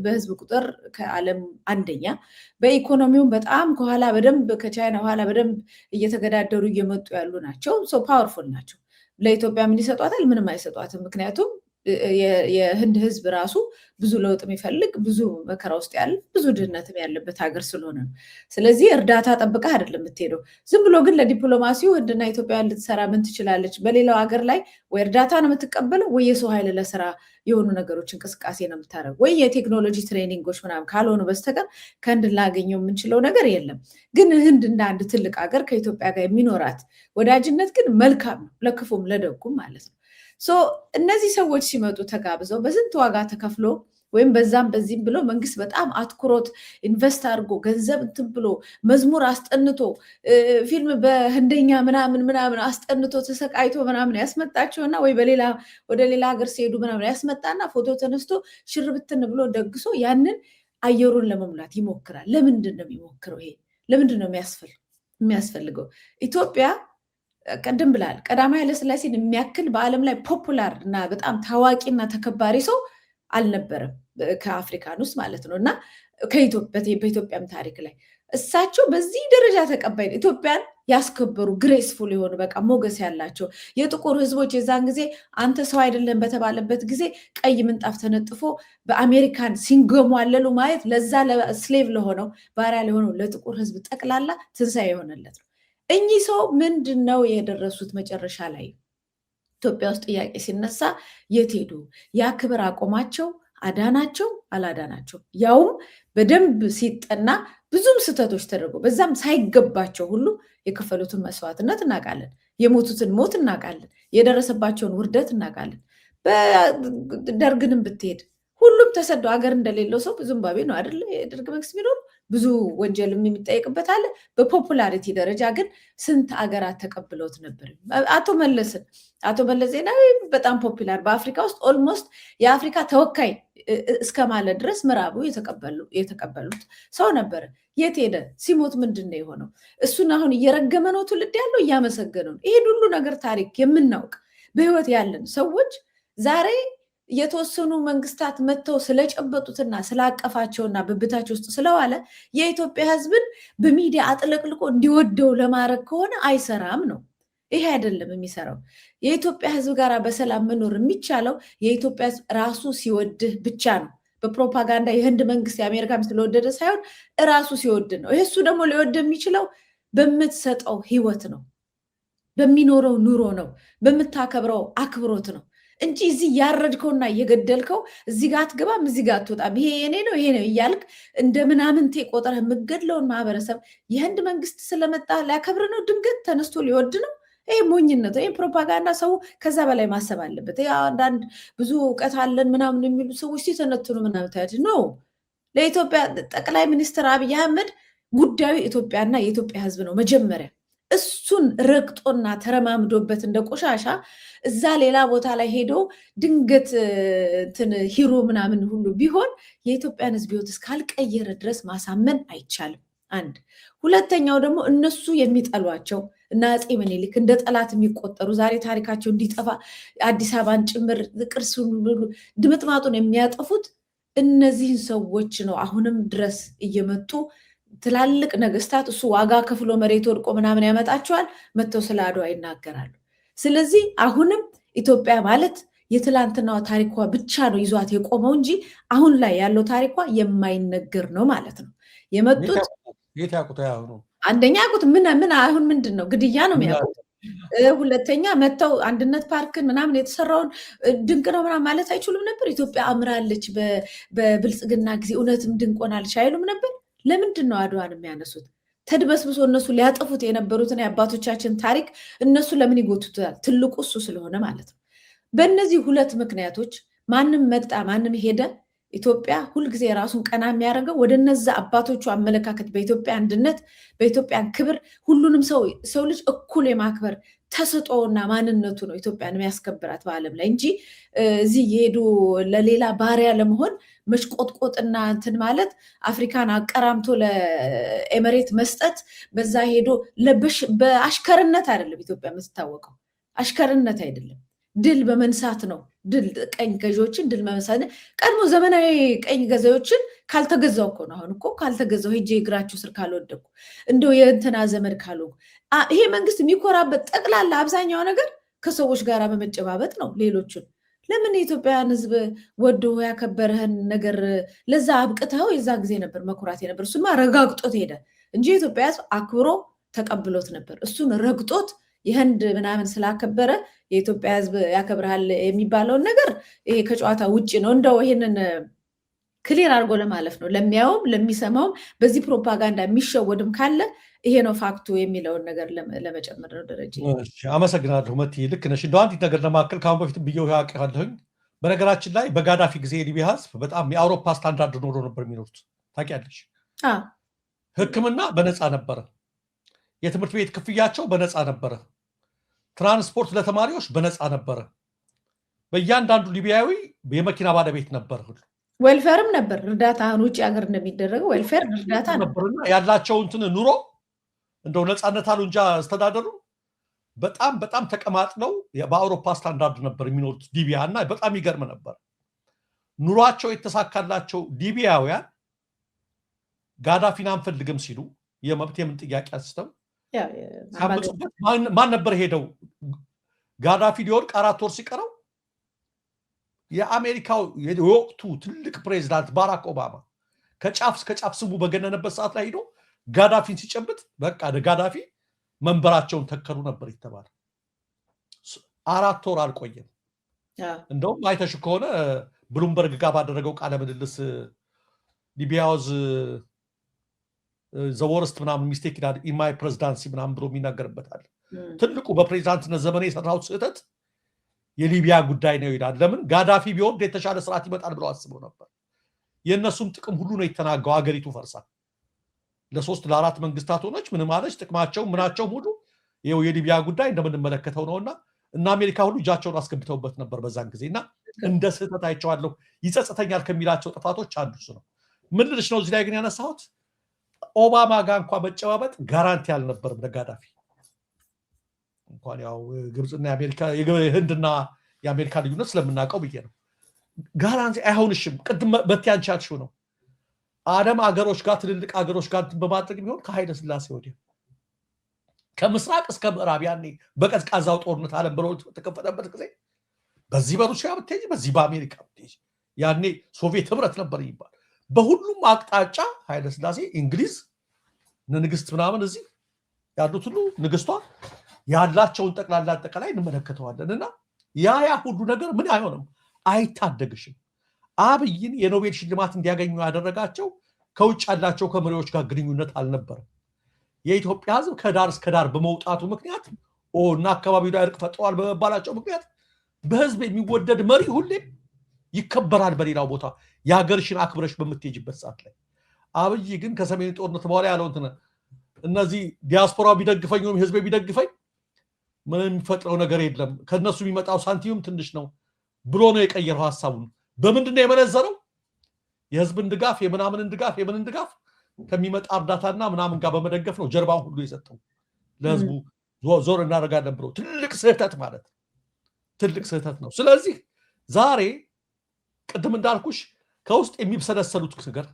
በህዝብ ቁጥር ከዓለም አንደኛ፣ በኢኮኖሚውም በጣም ከኋላ በደንብ ከቻይና ኋላ በደንብ እየተገዳደሩ እየመጡ ያሉ ናቸው። ፓወርፉል ናቸው። ለኢትዮጵያ ምን ይሰጧታል? ምንም አይሰጧትም። ምክንያቱም የህንድ ህዝብ ራሱ ብዙ ለውጥ የሚፈልግ ብዙ መከራ ውስጥ ያለ ብዙ ድህነትም ያለበት ሀገር ስለሆነ ነው። ስለዚህ እርዳታ ጠብቃ አይደለም የምትሄደው። ዝም ብሎ ግን ለዲፕሎማሲው ህንድና ኢትዮጵያ ልትሰራ ምን ትችላለች? በሌላው ሀገር ላይ ወይ እርዳታ ነው የምትቀበለው ወይ የሰው ኃይል ለስራ የሆኑ ነገሮች እንቅስቃሴ ነው የምታደርገው ወይ የቴክኖሎጂ ትሬኒንጎች ምናምን ካልሆኑ በስተቀር ከህንድ ላገኘው የምንችለው ነገር የለም። ግን ህንድ እንደ አንድ ትልቅ ሀገር ከኢትዮጵያ ጋር የሚኖራት ወዳጅነት ግን መልካም ነው፣ ለክፉም ለደጉም ማለት ነው። እነዚህ ሰዎች ሲመጡ ተጋብዘው በስንት ዋጋ ተከፍሎ ወይም በዛም በዚህም ብሎ መንግስት በጣም አትኩሮት ኢንቨስት አድርጎ ገንዘብ እንትን ብሎ መዝሙር አስጠንቶ ፊልም በህንደኛ ምናምን አስጠንቶ ተሰቃይቶ ምናምን ያስመጣቸውና ወይ ወደ ሌላ ሀገር ሲሄዱ ምናምን ያስመጣና ፎቶ ተነስቶ ሽርብትን ብሎ ደግሶ ያንን አየሩን ለመሙላት ይሞክራል። ለምንድን ነው የሚሞክረው? ይሄ ለምንድን ነው የሚያስፈልገው? ኢትዮጵያ ቀደም ብላል ቀዳማዊ ኃይለሥላሴን የሚያክል በዓለም ላይ ፖፑላር እና በጣም ታዋቂና ተከባሪ ሰው አልነበረም ከአፍሪካን ውስጥ ማለት ነው። እና በኢትዮጵያም ታሪክ ላይ እሳቸው በዚህ ደረጃ ተቀባይ ኢትዮጵያን ያስከበሩ ግሬስፉል የሆኑ በቃ ሞገስ ያላቸው የጥቁር ህዝቦች የዛን ጊዜ አንተ ሰው አይደለም በተባለበት ጊዜ ቀይ ምንጣፍ ተነጥፎ በአሜሪካን ሲንገሟለሉ ማየት ለዛ ስሌቭ ለሆነው ባሪያ ለሆነው ለጥቁር ህዝብ ጠቅላላ ትንሣኤ የሆነለት ነው። እኚህ ሰው ምንድን ነው የደረሱት መጨረሻ ላይ? ኢትዮጵያ ውስጥ ጥያቄ ሲነሳ የት ሄዱ? ያ ክብር አቆማቸው? አዳናቸው? አላዳናቸው? ያውም በደንብ ሲጠና ብዙም ስህተቶች ተደርጎ በዛም ሳይገባቸው ሁሉ የከፈሉትን መስዋዕትነት እናውቃለን። የሞቱትን ሞት እናውቃለን። የደረሰባቸውን ውርደት እናውቃለን። በደርግንም ብትሄድ ሁሉም ተሰደው ሀገር እንደሌለው ሰው ዚምባብዌ ነው አይደለ የደርግ መንግስት ቢኖር ብዙ ወንጀልም የሚጠየቅበት አለ። በፖፑላሪቲ ደረጃ ግን ስንት አገራት ተቀብለውት ነበር። አቶ መለስ ዜናዊ በጣም ፖፑላር በአፍሪካ ውስጥ ኦልሞስት የአፍሪካ ተወካይ እስከ ማለት ድረስ ምዕራቡ የተቀበሉት ሰው ነበረ። የት ሄደ? ሲሞት ምንድን ነው የሆነው? እሱን አሁን እየረገመ ነው ትውልድ ያለው እያመሰገነው ነው። ይሄን ሁሉ ነገር ታሪክ የምናውቅ በህይወት ያለን ሰዎች ዛሬ የተወሰኑ መንግስታት መጥተው ስለጨበጡትና ስላቀፋቸውና ብብታቸው ውስጥ ስለዋለ የኢትዮጵያ ህዝብን በሚዲያ አጥለቅልቆ እንዲወደው ለማድረግ ከሆነ አይሰራም ነው። ይሄ አይደለም የሚሰራው። የኢትዮጵያ ህዝብ ጋር በሰላም መኖር የሚቻለው የኢትዮጵያ ህዝብ ራሱ ሲወድህ ብቻ ነው። በፕሮፓጋንዳ የህንድ መንግስት የአሜሪካ መንግስት ለወደደ ሳይሆን እራሱ ሲወድ ነው። እሱ ደግሞ ሊወድ የሚችለው በምትሰጠው ህይወት ነው፣ በሚኖረው ኑሮ ነው፣ በምታከብረው አክብሮት ነው እንጂ እዚህ ያረድከውና እየገደልከው እዚህ ጋር አትገባም፣ እዚህ ጋር አትወጣም፣ ይሄ የኔ ነው ይሄ ነው እያልክ እንደ ምናምንቴ ቆጥረህ የምገድለውን ማህበረሰብ የህንድ መንግስት ስለመጣ ሊያከብር ነው፣ ድንገት ተነስቶ ሊወድ ነው። ይሄ ሞኝነት፣ ይሄ ፕሮፓጋንዳ። ሰው ከዛ በላይ ማሰብ አለበት። አንዳንድ ብዙ እውቀት አለን ምናምን የሚሉ ሰዎች ሲተነትኑ ምናምን ታያት ነው። ለኢትዮጵያ ጠቅላይ ሚኒስትር አብይ አህመድ ጉዳዩ ኢትዮጵያና የኢትዮጵያ ህዝብ ነው መጀመሪያ። እሱን ረግጦና ተረማምዶበት እንደ ቆሻሻ እዛ ሌላ ቦታ ላይ ሄዶ ድንገት ሂሮ ምናምን ሁሉ ቢሆን የኢትዮጵያን ህዝብ ህይወት እስካልቀየረ ድረስ ማሳመን አይቻልም። አንድ ሁለተኛው ደግሞ እነሱ የሚጠሏቸው እና አፄ ምኒልክ እንደ ጠላት የሚቆጠሩ ዛሬ ታሪካቸው እንዲጠፋ አዲስ አበባን ጭምር ቅርሱን ድምጥማጡን የሚያጠፉት እነዚህን ሰዎች ነው። አሁንም ድረስ እየመጡ ትላልቅ ነገስታት እሱ ዋጋ ከፍሎ መሬት ወድቆ ምናምን ያመጣቸዋል፣ መጥተው ስለ አድዋ ይናገራሉ። ስለዚህ አሁንም ኢትዮጵያ ማለት የትላንትናው ታሪኳ ብቻ ነው ይዟት የቆመው እንጂ አሁን ላይ ያለው ታሪኳ የማይነገር ነው ማለት ነው። የመጡት አንደኛ ያውቁት ምን አሁን ምንድን ነው ግድያ ነው የሚያውቁት። ሁለተኛ መጥተው አንድነት ፓርክን ምናምን የተሰራውን ድንቅ ነው ምናምን ማለት አይችሉም ነበር። ኢትዮጵያ አምራለች በብልጽግና ጊዜ እውነትም ድንቅ ሆናለች አይሉም ነበር። ለምንድን ነው አድዋን የሚያነሱት? ተድበስብሶ እነሱ ሊያጠፉት የነበሩትን የአባቶቻችን ታሪክ እነሱ ለምን ይጎቱታል? ትልቁ እሱ ስለሆነ ማለት ነው። በእነዚህ ሁለት ምክንያቶች ማንም መጣ ማንም ሄደ ኢትዮጵያ ሁልጊዜ የራሱን ቀና የሚያደርገው ወደ እነዛ አባቶቹ አመለካከት በኢትዮጵያ አንድነት በኢትዮጵያ ክብር ሁሉንም ሰው ልጅ እኩል የማክበር ተሰጥኦና ማንነቱ ነው ኢትዮጵያን የሚያስከብራት በዓለም ላይ እንጂ እዚህ የሄዱ ለሌላ ባሪያ ለመሆን መሽቆጥቆጥና እንትን ማለት አፍሪካን አቀራምቶ ለኤመሬት መስጠት በዛ ሄዶ በአሽከርነት አይደለም ኢትዮጵያ የምትታወቀው። አሽከርነት አይደለም፣ ድል በመንሳት ነው። ድል ቀኝ ገዢዎችን ድል በመንሳት ቀድሞ ዘመናዊ ቀኝ ገዢዎችን ካልተገዛው እኮ ነው። አሁን እኮ ካልተገዛው ሄጄ እግራችሁ ስር ካልወደቁ እንደው የእንትና ዘመድ ካልሆንኩ ይሄ መንግስት የሚኮራበት ጠቅላላ አብዛኛው ነገር ከሰዎች ጋር በመጨባበጥ ነው። ሌሎችን ለምን የኢትዮጵያን ህዝብ ወዶ ያከበረህን ነገር ለዛ አብቅተው የዛ ጊዜ ነበር መኩራት ነበር። እሱማ ረጋግጦት ሄደ እንጂ የኢትዮጵያ ህዝብ አክብሮ ተቀብሎት ነበር። እሱን ረግጦት የህንድ ምናምን ስላከበረ የኢትዮጵያ ህዝብ ያከብርሃል የሚባለውን ነገር ይሄ ከጨዋታ ውጭ ነው። እንደው ይሄንን ክሊር አድርጎ ለማለፍ ነው ለሚያውም ለሚሰማውም በዚህ ፕሮፓጋንዳ የሚሸወድም ካለ ይሄ ነው ፋክቱ የሚለውን ነገር ለመጨመር ነው። ደረጀ አመሰግናለሁ። መቲ ልክ ነሽ። እንደው አንዲት ነገር ለማከል ከአሁን በፊት ብዬው ያውቃለሁኝ በነገራችን ላይ በጋዳፊ ጊዜ የሊቢያ ህዝብ በጣም የአውሮፓ ስታንዳርድ ኖሮ ነበር የሚኖሩት ታውቂያለሽ። ሕክምና በነፃ ነበረ። የትምህርት ቤት ክፍያቸው በነፃ ነበረ። ትራንስፖርት ለተማሪዎች በነፃ ነበረ። በእያንዳንዱ ሊቢያዊ የመኪና ባለቤት ነበር። ዌልፌርም ነበር፣ እርዳታ ውጭ ሀገር እንደሚደረገው ዌልፌር እርዳታ ነበርና ያላቸው እንትን ኑሮ እንደው ነፃነት አሉ እንጂ አስተዳደሩ በጣም በጣም ተቀማጥለው በአውሮፓ ስታንዳርድ ነበር የሚኖሩት ሊቢያ እና በጣም ይገርም ነበር ኑሯቸው የተሳካላቸው ሊቢያውያን ጋዳፊን አንፈልግም ሲሉ የመብት የምን ጥያቄ አንስተው ያመጡበት ማን ነበር ሄደው ጋዳፊ ሊወድቅ 4 ወር ሲቀረው የአሜሪካው የወቅቱ ትልቅ ፕሬዝዳንት ባራክ ኦባማ ከጫፍ እስከ ጫፍ ስሙ በገነነበት ሰዓት ላይ ሄዶ ጋዳፊን ሲጨብጥ በቃ ጋዳፊ መንበራቸውን ተከሉ ነበር የተባለ 4 ወር አልቆየም። እንደውም አይተሽ ከሆነ ብሉምበርግ ጋር ባደረገው ቃለ ምልልስ ሊቢያውዝ ዘወርስት ምናምን ሚስቴክ ኢን ማይ ፕሬዝዳንሲ ምናምን ብሎ የሚናገርበታል። ትልቁ በፕሬዝዳንትነት ዘመኔ የሰራሁት ስህተት የሊቢያ ጉዳይ ነው ይላል። ለምን ጋዳፊ ቢወርድ የተሻለ ስርዓት ይመጣል ብለው አስበው ነበር። የእነሱም ጥቅም ሁሉ ነው የተናጋው። ሀገሪቱ ፈርሳ ለ3 ለ4 መንግስታት ሆነች። ምንም አለች ጥቅማቸው ምናቸው ሁሉ ይኸው የሊቢያ ጉዳይ እንደምንመለከተው ነውና እና አሜሪካ ሁሉ እጃቸውን አስገብተውበት ነበር በዛን ጊዜና እንደ ስህተት አይቼዋለሁ። ይጸጽተኛል ከሚላቸው ጥፋቶች አንዱ እሱ ነው። ምን ልልሽ ነው እዚህ ላይ ግን ያነሳሁት ኦባማ ጋር እንኳን መጨባበጥ ጋራንቲ አልነበረም ለጋዳፊ። እንኳን ያው ግብፅና የአሜሪካ የህንድና የአሜሪካ ልዩነት ስለምናውቀው ብዬ ነው። ጋራንቲ አይሆንሽም። ቅድም በቲያንቻ ያልሽው ነው። ዓለም አገሮች ጋር ትልልቅ አገሮች ጋር በማድረግ ቢሆን ከኃይለ ሥላሴ ወዲያ ከምስራቅ እስከ ምዕራብ ያኔ በቀዝቃዛው ጦርነት ዓለም ብሎ ተከፈተበት ጊዜ በዚህ በሩሲያ ብትሄጂ በዚህ በአሜሪካ ብትሄጂ ያኔ ሶቪየት ህብረት ነበር ይባል በሁሉም አቅጣጫ ኃይለ ሥላሴ እንግሊዝ ንግስት ምናምን እዚህ ያሉት ሁሉ ንግስቷ ያላቸውን ጠቅላላ አጠቃላይ እንመለከተዋለንና ያ ሁሉ ነገር ምን አይሆንም አይታደግሽም። አብይን የኖቤል ሽልማት እንዲያገኙ ያደረጋቸው ከውጭ ያላቸው ከመሪዎች ጋር ግንኙነት አልነበረም። የኢትዮጵያ ህዝብ ከዳር እስከ ዳር በመውጣቱ ምክንያት እና አካባቢው ላይ እርቅ ፈጥረዋል በመባላቸው ምክንያት በህዝብ የሚወደድ መሪ ሁሌም ይከበራል። በሌላው ቦታ የሀገርሽን አክብረሽ በምትሄጅበት ሰዓት ላይ አብይ ግን ከሰሜን ጦርነት በኋላ ያለው እነዚህ ዲያስፖራው ቢደግፈኝ ወይም ህዝብ ቢደግፈኝ ምንም የሚፈጥረው ነገር የለም ከነሱ የሚመጣው ሳንቲም ትንሽ ነው ብሎ ነው የቀየረው ሐሳቡን። በምንድነው የመነዘረው? የህዝብን ድጋፍ የምናምንን ድጋፍ የምንን ድጋፍ ከሚመጣ እርዳታና ምናምን ጋር በመደገፍ ነው ጀርባውን ሁሉ የሰጠው ለህዝቡ ዞር እናደርጋለን ብሎ። ትልቅ ስህተት ማለት ትልቅ ስህተት ነው። ስለዚህ ዛሬ ቅድም እንዳልኩሽ ከውስጥ የሚብሰለሰሉት ነገር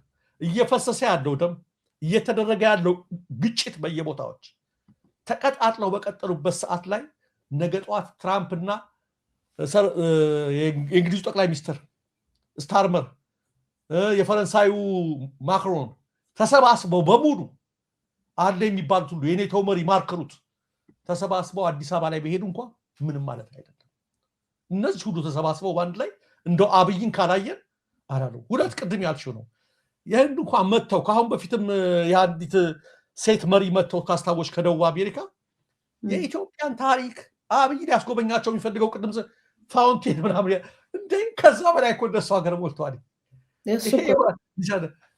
እየፈሰሰ ያለው ደም እየተደረገ ያለው ግጭት በየቦታዎች ተቀጣጥለው በቀጠሉበት ሰዓት ላይ ነገ ጧት ትራምፕና የእንግሊዙ ጠቅላይ ሚኒስትር ስታርመር የፈረንሳዩ ማክሮን ተሰባስበው በሙሉ አለ የሚባሉት ሁሉ የኔቶ መሪ ማርከሩት ተሰባስበው አዲስ አበባ ላይ በሄዱ እንኳን ምንም ማለት አይደለም። እነዚህ ሁሉ ተሰባስበው ባንድ ላይ እንደው አብይን ካላየን አላለው። ሁለት ቅድም ያልሽው ነው። ይህን እንኳን መተው ካሁን በፊትም የአንዲት ሴት መሪ መተው ካስታወሽ ከደቡብ አሜሪካ የኢትዮጵያን ታሪክ አብይ ሊያስጎበኛቸው የሚፈልገው ቅድም ፋውንቴን ምናምን እንደ ከዛ በላይ እኮ እንደሱ ሀገር ሞልተዋል።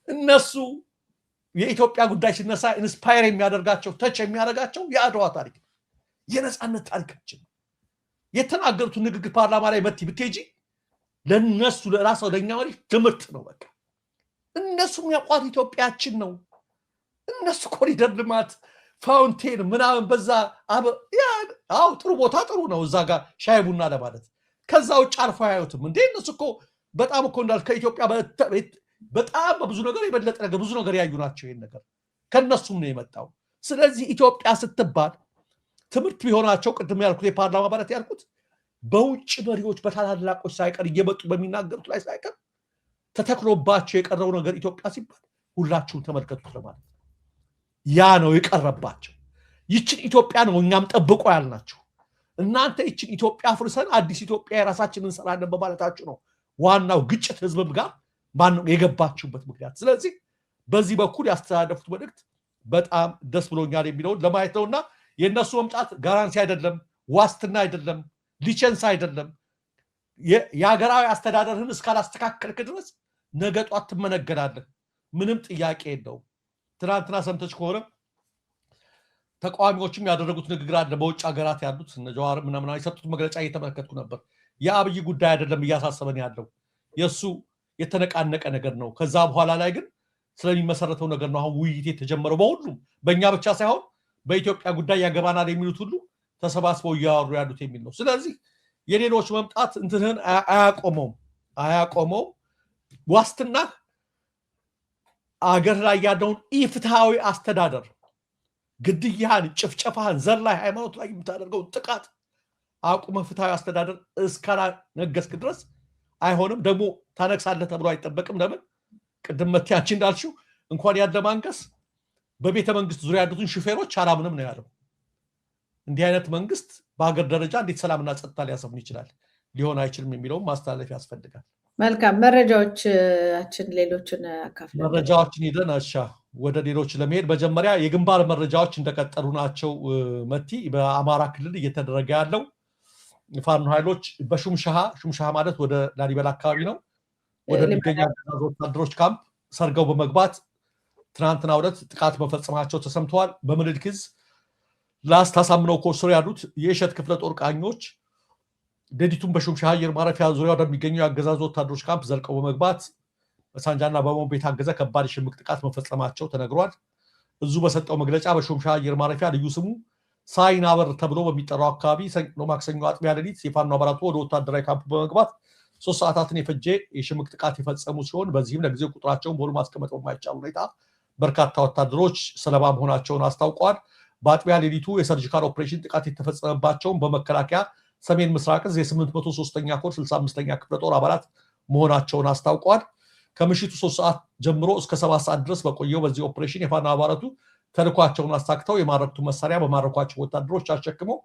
እነሱ የኢትዮጵያ ጉዳይ ሲነሳ ኢንስፓየር የሚያደርጋቸው ተች የሚያደርጋቸው የአድዋ ታሪክ የነፃነት ታሪካችን የተናገሩትን ንግግር ፓርላማ ላይ ብትሄጂ ለነሱ ለራስዎ ለኛ መሪ ትምህርት ነው። በቃ እነሱ የሚያውቋት ኢትዮጵያችን ነው። እነሱ ኮሪደር ልማት ፋውንቴን ምናምን በዛ አው ጥሩ ቦታ ጥሩ ነው እዛ ጋር ሻይ ቡና ለማለት ከዛ ውጭ አልፎ አያዩትም እንዴ? እነሱ እኮ በጣም እኮ እንዳል ከኢትዮጵያ በጣም በብዙ ነገር የበለጠ ነገር ብዙ ነገር ያዩ ናቸው። ይሄን ነገር ከነሱም ነው የመጣው። ስለዚህ ኢትዮጵያ ስትባል ትምህርት ቢሆናቸው ቅድም ያልኩት የፓርላማ አባላት ያልኩት በውጭ መሪዎች በታላላቆች ሳይቀር እየመጡ በሚናገሩት ላይ ሳይቀር ተተክሎባቸው የቀረው ነገር ኢትዮጵያ ሲባል ሁላችሁም ተመልከቱት ለማለት ያ ነው የቀረባቸው። ይችን ኢትዮጵያ ነው እኛም ጠብቆ ያልናቸው። እናንተ ይችን ኢትዮጵያ ፍርሰን አዲስ ኢትዮጵያ የራሳችንን እንሰራለን በማለታችሁ ነው ዋናው ግጭት ህዝብም ጋር ማነው የገባችሁበት ምክንያት። ስለዚህ በዚህ በኩል ያስተላለፉት መልእክት በጣም ደስ ብሎኛል የሚለውን ለማየት ነውና የእነሱ መምጣት ጋራንቲ አይደለም፣ ዋስትና አይደለም፣ ሊቸንስ አይደለም። የሀገራዊ አስተዳደርህን እስካላስተካከልክ ድረስ ነገ ጧት ትመነገዳለህ። ምንም ጥያቄ የለውም። ትናንትና ሰምተች ከሆነ ተቃዋሚዎችም ያደረጉት ንግግር አለ። በውጭ ሀገራት ያሉት እነ ጀዋር ምናምን የሰጡት መግለጫ እየተመለከትኩ ነበር። የአብይ ጉዳይ አይደለም እያሳሰበን ያለው የእሱ የተነቃነቀ ነገር ነው። ከዛ በኋላ ላይ ግን ስለሚመሰረተው ነገር ነው አሁን ውይይት የተጀመረው። በሁሉም በእኛ ብቻ ሳይሆን በኢትዮጵያ ጉዳይ ያገባናል የሚሉት ሁሉ ተሰባስበው እያወሩ ያሉት የሚል ነው። ስለዚህ የሌሎች መምጣት እንትንህን አያቆመውም። ዋስትና አገር ላይ ያለውን ኢፍትሃዊ አስተዳደር፣ ግድያህን፣ ጭፍጨፋህን፣ ዘር ላይ ሃይማኖት ላይ የምታደርገውን ጥቃት አቁመ ፍትሃዊ አስተዳደር እስካላነገስክ ድረስ አይሆንም። ደግሞ ታነግሳለህ ተብሎ አይጠበቅም። ለምን ቅድም መቲያችን እንዳልሽው እንኳን ያለ ማንገስ በቤተ መንግስት ዙሪያ ያሉትን ሹፌሮች አላምንም ነው ያለው። እንዲህ አይነት መንግስት በሀገር ደረጃ እንዴት ሰላምና ጸጥታ ሊያሰፍን ይችላል? ሊሆን አይችልም የሚለውም ማስተላለፍ ያስፈልጋል። መልካም መረጃዎችን ሌሎችን አካፍለ መረጃዎችን ሄደን ወደ ሌሎች ለመሄድ መጀመሪያ የግንባር መረጃዎች እንደቀጠሉ ናቸው። መቲ በአማራ ክልል እየተደረገ ያለው ፋኖ ኃይሎች በሹምሻሃ ማለት ወደ ላሊበላ አካባቢ ነው ወደሚገኙ አገዛዝ ወታደሮች ካምፕ ሰርገው በመግባት ትናንትና ዕለት ጥቃት መፈጸማቸው ተሰምተዋል። በምኒልክ ዕዝ ላስታ ሳምነው ኮርሶ ያሉት የእሸት ክፍለ ጦር ቃኞች ሌሊቱን በሹምሻሃ አየር ማረፊያ ዙሪያ ወደሚገኙ የአገዛዝ ወታደሮች ካምፕ ዘልቀው በመግባት በሳንጃና በቦምብ የታገዘ ከባድ የሽምቅ ጥቃት መፈጸማቸው ተነግሯል። እዙ በሰጠው መግለጫ በሹምሻሃ አየር ማረፊያ ልዩ ስሙ ሳይናበር ተብሎ በሚጠራው አካባቢ ማክሰኞ አጥቢያ ሌሊት የፋኖ አባላቱ ወደ ወታደራዊ ካምፕ በመግባት 3 ሰዓታትን የፈጀ የሽምቅ ጥቃት የፈጸሙ ሲሆን በዚህም ለጊዜው ቁጥራቸውን በሁሉ ማስቀመጥ በማይቻል ሁኔታ በርካታ ወታደሮች ሰለባ መሆናቸውን አስታውቀዋል። በአጥቢያ ሌሊቱ የሰርጂካል ኦፕሬሽን ጥቃት የተፈጸመባቸውን በመከላከያ ሰሜን ምስራቅ ዕዝ የ803ኛ ኮር 65ኛ ክፍለ ጦር አባላት መሆናቸውን አስታውቀዋል። ከምሽቱ 3 ሰዓት ጀምሮ እስከ 7 ሰዓት ድረስ በቆየው በዚህ ኦፕሬሽን የፋኖ አባላቱ ተልኳቸውን አሳክተው የማረኩት መሳሪያ በማረኳቸው ወታደሮች አሸክመው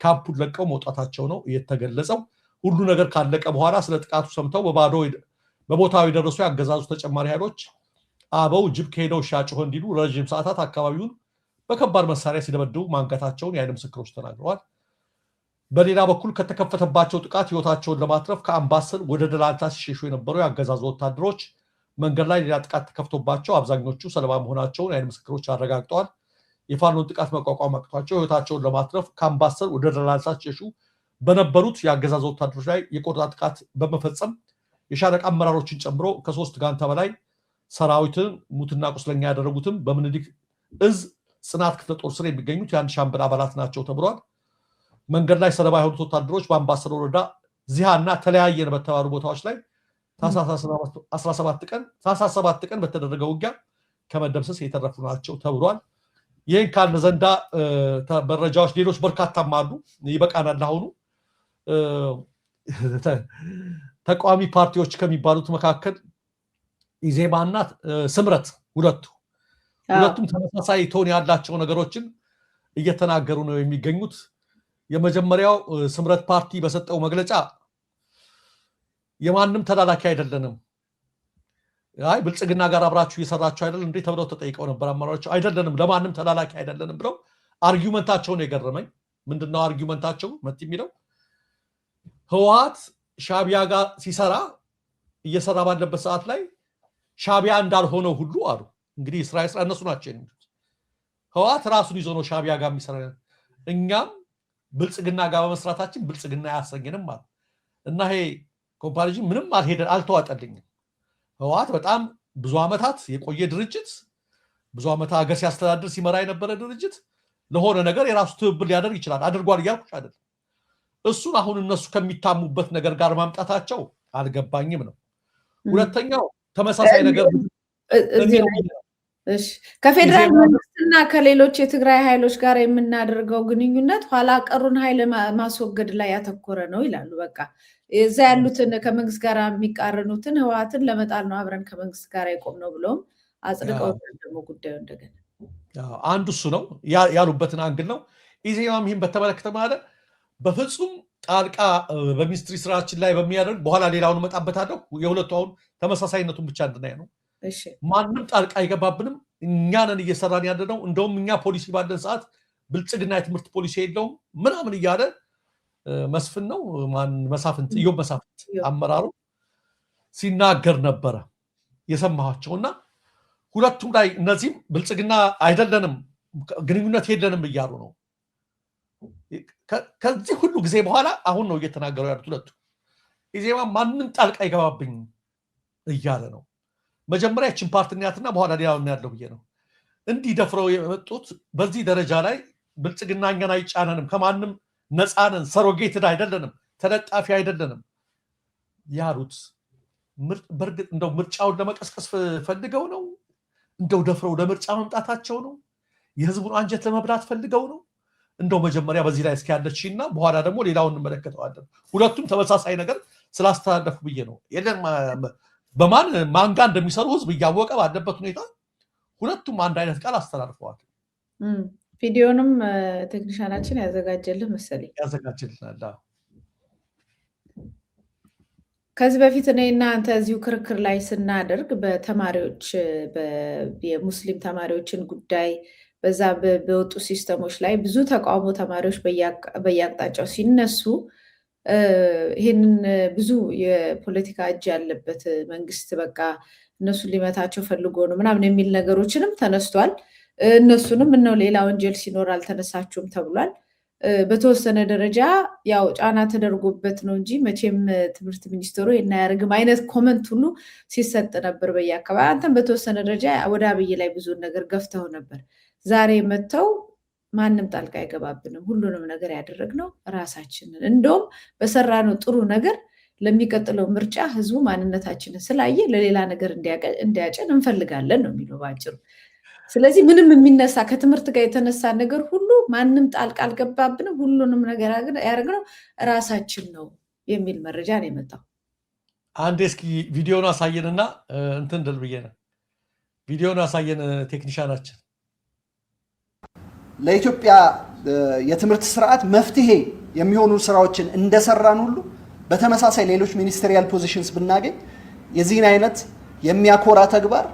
ካምፑን ለቀው መውጣታቸው ነው የተገለጸው። ሁሉ ነገር ካለቀ በኋላ ስለ ጥቃቱ ሰምተው በቦታው የደረሱ ያገዛዙ ተጨማሪ ኃይሎች አበው ጅብ ከሄደው ሻጭሆ እንዲሉ ረጅም ሰዓታት አካባቢውን በከባድ መሳሪያ ሲደበድቡ ማንገታቸውን የዓይን ምስክሮች ተናግረዋል። በሌላ በኩል ከተከፈተባቸው ጥቃት ህይወታቸውን ለማትረፍ ከአምባሰል ወደ ደላንታ ሲሸሹ የነበሩ ያገዛዙ ወታደሮች መንገድ ላይ ሌላ ጥቃት ተከፍቶባቸው አብዛኞቹ ሰለባ መሆናቸውን የዓይን ምስክሮች አረጋግጠዋል። የፋኖን ጥቃት መቋቋም አቅቷቸው ህይወታቸውን ለማትረፍ ከአምባሰል ወደ ደላንታ ሲሸሹ በነበሩት የአገዛዙ ወታደሮች ላይ የቆረጣ ጥቃት በመፈጸም የሻለቃ አመራሮችን ጨምሮ ከ3 ጋንታ በላይ ሰራዊትን ሙትና ቁስለኛ ያደረጉትም በምኒልክ ዕዝ ጽናት ክፍለ ጦር ስር የሚገኙት የአንድ ሻምበል አባላት ናቸው ተብሏል። መንገድ ላይ ሰለባ የሆኑት ወታደሮች በአምባሰል ወረዳ ዚሃና ተለያየን በተባሉ ቦታዎች ላይ ታህሳስ 7 ቀን በተደረገው ውጊያ ከመደምሰስ የተረፉ ናቸው ተብሏል። ይህን ካለ ዘንዳ መረጃዎች ሌሎች በርካታም አሉ። ይበቃናል። አሁኑ ተቃዋሚ ፓርቲዎች ከሚባሉት መካከል ኢዜማና ስምረት ሁለቱም ተመሳሳይ ቶን ያላቸው ነገሮችን እየተናገሩ ነው የሚገኙት። የመጀመሪያው ስምረት ፓርቲ በሰጠው መግለጫ የማንም ተላላኪ አይደለንም፣ አይ ብልጽግና ጋር አብራችሁ እየሰራችሁ አይደል እንዴ ተብለው ተጠይቀው ነበር። አመራሮች አይደለንም፣ ለማንም ተላላኪ አይደለንም ብለው አርጊውመንታቸውን የገረመኝ ምንድነው? አርጊውመንታቸው መት የሚለው ህወሓት ሻቢያ ጋር እየሰራ ባለበት ሰዓት ላይ ሻቢያ እንዳልሆነው ሁሉ አሉ። እንግዲህ እስራኤል እነሱ ናቸው የሚሉት። ህወሓት ራሱን ይዞ ነው ሻቢያ ጋር የሚሰራ፣ እኛም ብልጽግና ጋር በመስራታችን ብልጽግና አያሰኘንም አሉ። እና ይሄ ኮምፓሪዥን ምንም አልተዋጠልኝም። ህወሓት በጣም ብዙ ዓመታት የቆየ ድርጅት፣ ብዙ ዓመት ሀገር ሲያስተዳድር ሲመራ የነበረ ድርጅት ለሆነ ነገር የራሱ ትብብር ሊያደርግ ይችላል። አድርጓል እያልኩሽ አይደለም። እሱን አሁን እነሱ ከሚታሙበት ነገር ጋር ማምጣታቸው አልገባኝም ነው። ሁለተኛው ተመሳሳይ ነገር ከፌዴራል መንግስትና ከሌሎች የትግራይ ኃይሎች ጋር የምናደርገው ግንኙነት ኋላ ቀሩን ኃይል ማስወገድ ላይ ያተኮረ ነው ይላሉ። በቃ እዛ ያሉትን ከመንግስት ጋር የሚቃረኑትን ህወሓትን ለመጣል ነው አብረን ከመንግስት ጋር የቆም ነው ብለውም አጽድቀው ደግሞ ጉዳዩ እንደገና አንዱ እሱ ነው ያሉበትን አንግል ነው። ኢዜማም ይህን በተመለከተ ማለት በፍጹም ጣልቃ በሚኒስትሪ ስራችን ላይ በሚያደርግ በኋላ ሌላውን እመጣበታለሁ። የሁለቱ አሁን ተመሳሳይነቱን ብቻ እንድናይ ነው። ማንም ጣልቃ አይገባብንም፣ እኛንን እየሰራን ያለ ነው። እንደውም እኛ ፖሊሲ ባለን ሰዓት ብልጽግና የትምህርት ፖሊሲ የለውም ምናምን እያለ መስፍን ነው ማን መሳፍንት ኢዮብ መሳፍንት አመራሩ ሲናገር ነበረ የሰማኋቸውና ሁለቱም ላይ እነዚህም ብልጽግና አይደለንም ግንኙነት የለንም እያሉ ነው። ከዚህ ሁሉ ጊዜ በኋላ አሁን ነው እየተናገሩ ያሉት ሁለቱ። ኢዜማ ማንም ጣልቃ ይገባብኝ እያለ ነው። መጀመሪያ እችን ፓርቲያትና በኋላ ሌላውን ያለው ብዬ ነው እንዲህ ደፍረው የመጡት። በዚህ ደረጃ ላይ ብልጽግና እኛን አይጫነንም፣ ከማንም ነፃነን፣ ሰሮጌትድ አይደለንም፣ ተለጣፊ አይደለንም ያሉት በእርግጥ እንደው ምርጫውን ለመቀስቀስ ፈልገው ነው? እንደው ደፍረው ለምርጫ መምጣታቸው ነው? የህዝቡን አንጀት ለመብላት ፈልገው ነው? እንደው መጀመሪያ በዚህ ላይ እስኪያለችና በኋላ ደግሞ ሌላውን እንመለከተዋለን። ሁለቱም ተመሳሳይ ነገር ስላስተላለፉ ብዬ ነው። የለም ማን ጋር እንደሚሰሩ ህዝብ እያወቀ ባለበት ሁኔታ ሁለቱም አንድ አይነት ቃል አስተላልፈዋል። ቪዲዮንም ቴክኒሻናችን ያዘጋጀልህ መሰለኝ ያዘጋጀልናል። ከዚህ በፊት እኔና አንተ እዚሁ ክርክር ላይ ስናደርግ በተማሪዎች የሙስሊም ተማሪዎችን ጉዳይ በዛ በወጡ ሲስተሞች ላይ ብዙ ተቃውሞ ተማሪዎች በየአቅጣጫው ሲነሱ ይህንን ብዙ የፖለቲካ እጅ ያለበት መንግስት በቃ እነሱን ሊመታቸው ፈልጎ ነው ምናምን የሚል ነገሮችንም ተነስቷል። እነሱንም እነው ሌላ ወንጀል ሲኖር አልተነሳችሁም ተብሏል። በተወሰነ ደረጃ ያው ጫና ተደርጎበት ነው እንጂ መቼም ትምህርት ሚኒስትሩ የናያርግም አይነት ኮመንት ሁሉ ሲሰጥ ነበር በየአካባቢ። አንተም በተወሰነ ደረጃ ወደ አብይ ላይ ብዙ ነገር ገፍተው ነበር። ዛሬ መጥተው ማንም ጣልቃ አይገባብንም፣ ሁሉንም ነገር ያደረግነው ራሳችንን፣ እንደውም በሰራነው ጥሩ ነገር ለሚቀጥለው ምርጫ ህዝቡ ማንነታችንን ስላየ ለሌላ ነገር እንዲያጨን እንፈልጋለን ነው የሚለው ባጭሩ። ስለዚህ ምንም የሚነሳ ከትምህርት ጋር የተነሳ ነገር ሁሉ ማንም ጣልቃ አልገባብንም፣ ሁሉንም ነገር ያደረግነው ራሳችን ነው የሚል መረጃ ነው የመጣው። አንድ እስኪ ቪዲዮን አሳየንና እንትን ድል ብዬ ነው። ቪዲዮን አሳየን ቴክኒሻናችን። ለኢትዮጵያ የትምህርት ስርዓት መፍትሄ የሚሆኑ ስራዎችን እንደሰራን ሁሉ በተመሳሳይ ሌሎች ሚኒስትሪያል ፖዚሽንስ ብናገኝ የዚህን አይነት የሚያኮራ ተግባር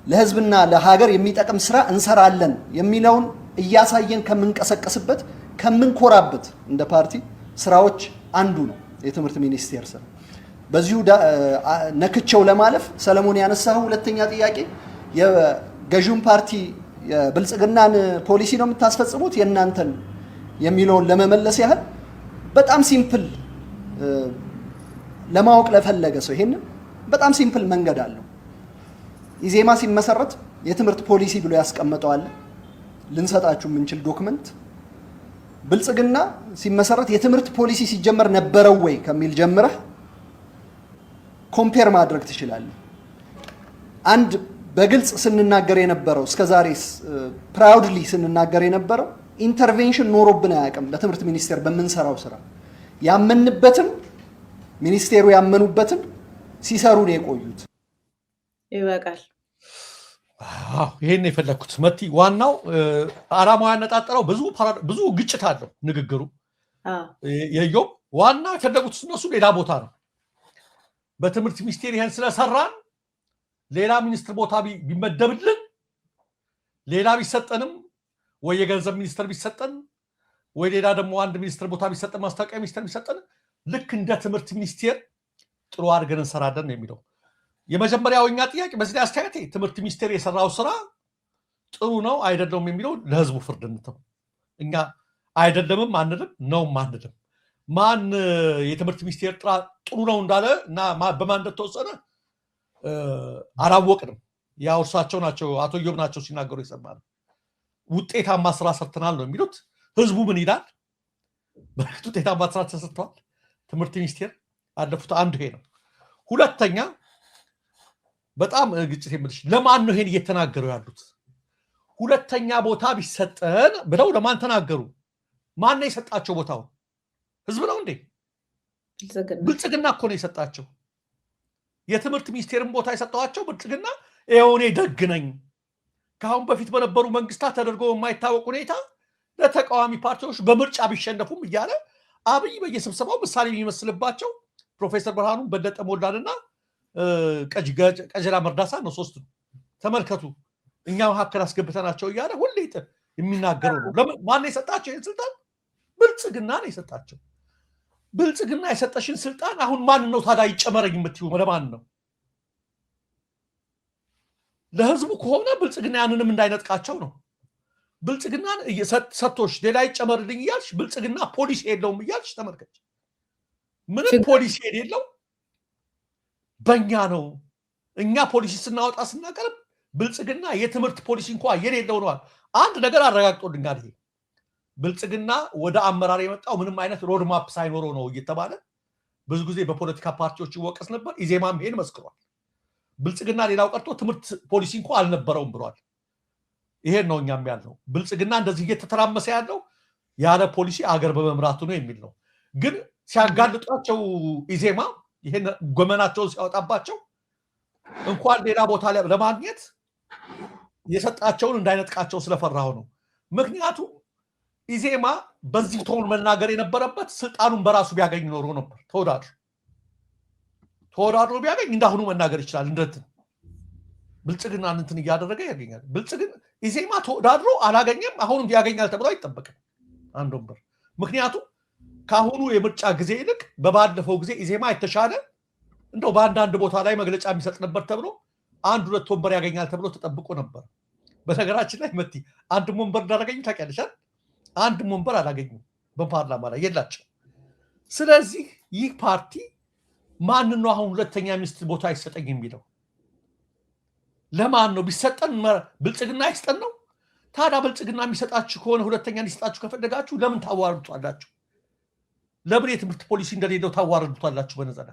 ለህዝብና ለሀገር የሚጠቅም ስራ እንሰራለን የሚለውን እያሳየን ከምንቀሰቀስበት ከምንኮራበት እንደ ፓርቲ ስራዎች አንዱ ነው የትምህርት ሚኒስቴር ስራ። በዚሁ ነክቸው ለማለፍ ሰለሞን ያነሳው ሁለተኛ ጥያቄ የገዢውን ፓርቲ የብልጽግናን ፖሊሲ ነው የምታስፈጽሙት የእናንተን የሚለውን ለመመለስ ያህል በጣም ሲምፕል ለማወቅ ለፈለገ ሰው ይሄንን በጣም ሲምፕል መንገድ አለው። ኢዜማ ሲመሰረት የትምህርት ፖሊሲ ብሎ ያስቀመጠዋል ልንሰጣችሁ የምንችል ዶክመንት። ብልጽግና ሲመሰረት የትምህርት ፖሊሲ ሲጀመር ነበረው ወይ ከሚል ጀምረህ ኮምፔር ማድረግ ትችላለህ። አንድ በግልጽ ስንናገር የነበረው እስከዛሬ ፕራውድሊ ስንናገር የነበረው ኢንተርቬንሽን ኖሮብን አያውቅም። ለትምህርት ሚኒስቴር በምንሰራው ስራ ያመንበትም ሚኒስቴሩ ያመኑበትም ሲሰሩ ነው የቆዩት። ይበቃል። ይሄን የፈለኩት መቲ ዋናው አላማው ያነጣጠረው ብዙ ግጭት አለው ንግግሩ። የኢዮብ ዋና የፈለጉት እነሱ ሌላ ቦታ ነው። በትምህርት ሚኒስቴር ይሄን ስለሰራን ሌላ ሚኒስትር ቦታ ቢመደብልን ሌላ ቢሰጠንም ወይ የገንዘብ ሚኒስትር ቢሰጠን ወይ ሌላ ደግሞ አንድ ሚኒስትር ቦታ ቢሰጠን ማስታወቂያ ሚኒስትር ቢሰጠን ልክ እንደ ትምህርት ሚኒስቴር ጥሩ አድርገን እንሰራለን ነው የሚለው። የመጀመሪያው እኛ ጥያቄ በዚህ ላይ አስተያየት ትምህርት ሚኒስቴር የሰራው ስራ ጥሩ ነው አይደለም የሚለው ለህዝቡ ፍርድ እንተው። እኛ አይደለምም አንልም ነውም አንልም። ማን የትምህርት ሚኒስቴር ጥሩ ነው እንዳለ እና በማን እንደተወሰነ አላወቅንም። ያው እርሳቸው ናቸው አቶ ኢዮብ ናቸው ሲናገሩ ይሰማል። ውጤታማ ስራ ሰርተናል ነው የሚሉት። ህዝቡ ምን ይላል? በፊት ውጤታማ ስራ ተሰርቷል ትምህርት ሚኒስቴር አለፉት። አንዱ ይሄ ነው። ሁለተኛ በጣም ግጭት የምልሽ ለማን ነው ይሄን እየተናገሩ ያሉት? ሁለተኛ ቦታ ቢሰጠን ብለው ለማን ተናገሩ? ማን ነው የሰጣቸው ቦታው? ህዝብ ነው እንዴ? ብልጽግና እኮ ነው የሰጣቸው። የትምህርት ሚኒስቴርን ቦታ የሰጠዋቸው ብልጽግና ይኸው እኔ ደግ ነኝ ከአሁን በፊት በነበሩ መንግስታት ተደርጎ የማይታወቅ ሁኔታ ለተቃዋሚ ፓርቲዎች በምርጫ ቢሸነፉም እያለ አብይ በየስብሰባው ምሳሌ የሚመስልባቸው ፕሮፌሰር ብርሃኑ በለጠ ሞላንና ቀጀላ መርዳሳ ነው። ሶስቱ ተመልከቱ እኛ መካከል አስገብተናቸው እያለ ሁሌ የሚናገረው ነው። ማን የሰጣቸው ይህን ስልጣን? ብልጽግና ነው የሰጣቸው። ብልጽግና የሰጠሽን ስልጣን አሁን ማን ነው ታዲያ ይጨመረኝ የምትዩ? ለማን ነው? ለህዝቡ ከሆነ ብልጽግና ያንንም እንዳይነጥቃቸው ነው። ብልጽግናን ሰጥቶሽ ሌላ ይጨመርልኝ እያልሽ ብልጽግና ፖሊሲ የለውም እያልሽ ተመልከች። ምንም ፖሊሲ የሌለው በእኛ ነው። እኛ ፖሊሲ ስናወጣ ስናቀርብ ብልጽግና የትምህርት ፖሊሲ እንኳን የሌለው ነው። አንድ ነገር አረጋግጦልኛል። ይሄ ብልጽግና ወደ አመራር የመጣው ምንም አይነት ሮድማፕ ሳይኖረው ነው እየተባለ ብዙ ጊዜ በፖለቲካ ፓርቲዎች ይወቀስ ነበር። ኢዜማም ይሄን መስክሯል። ብልጽግና ሌላው ቀርቶ ትምህርት ፖሊሲ እንኳን አልነበረውም ብሏል። ይሄን ነው እኛም ያልነው። ብልጽግና እንደዚህ እየተተራመሰ ያለው ያለ ፖሊሲ አገር በመምራቱ ነው የሚል ነው። ግን ሲያጋልጧቸው ኢዜማ ይሄን ጎመናቸውን ሲያወጣባቸው እንኳን ሌላ ቦታ ለማግኘት የሰጣቸውን እንዳይነጥቃቸው ስለፈራው ነው። ምክንያቱም ኢዜማ በዚህ ቶን መናገር የነበረበት ስልጣኑን በራሱ ቢያገኝ ኖሮ ነበር። ተወዳድሮ ቢያገኝ እንዳሁኑ መናገር ይችላል። እንደትን ብልጽግና እንትን እያደረገ ያገኛል። ብልጽግና ኢዜማ ተወዳድሮ አላገኘም። አሁንም ያገኛል ተብሎ አይጠበቅም አንድ ወንበር። ምክንያቱም ካሁኑ የምርጫ ጊዜ ይልቅ በባለፈው ጊዜ ኢዜማ የተሻለ እንደው በአንዳንድ ቦታ ላይ መግለጫ የሚሰጥ ነበር ተብሎ 1-2 ወንበር ያገኛል ተብሎ ተጠብቆ ነበር። በነገራችን ላይ መቲ አንድ ወንበር እንዳላገኙ ታውቂያለሽ። አንድ ወንበር አላገኙም በፓርላማ ላይ የላቸው። ስለዚህ ይህ ፓርቲ ማን ነው አሁን ሁለተኛ ሚኒስትር ቦታ አይሰጠኝ የሚለው? ለማን ነው ቢሰጠን? ብልጽግና አይስጠን ነው። ታዲያ ብልጽግና የሚሰጣችሁ ከሆነ ሁለተኛ ሊሰጣችሁ ከፈለጋችሁ ለምን ታዋርዱታላችሁ? ለምን የትምህርት ፖሊሲ እንደሌለው ታዋርዱታላችሁ በነዘና?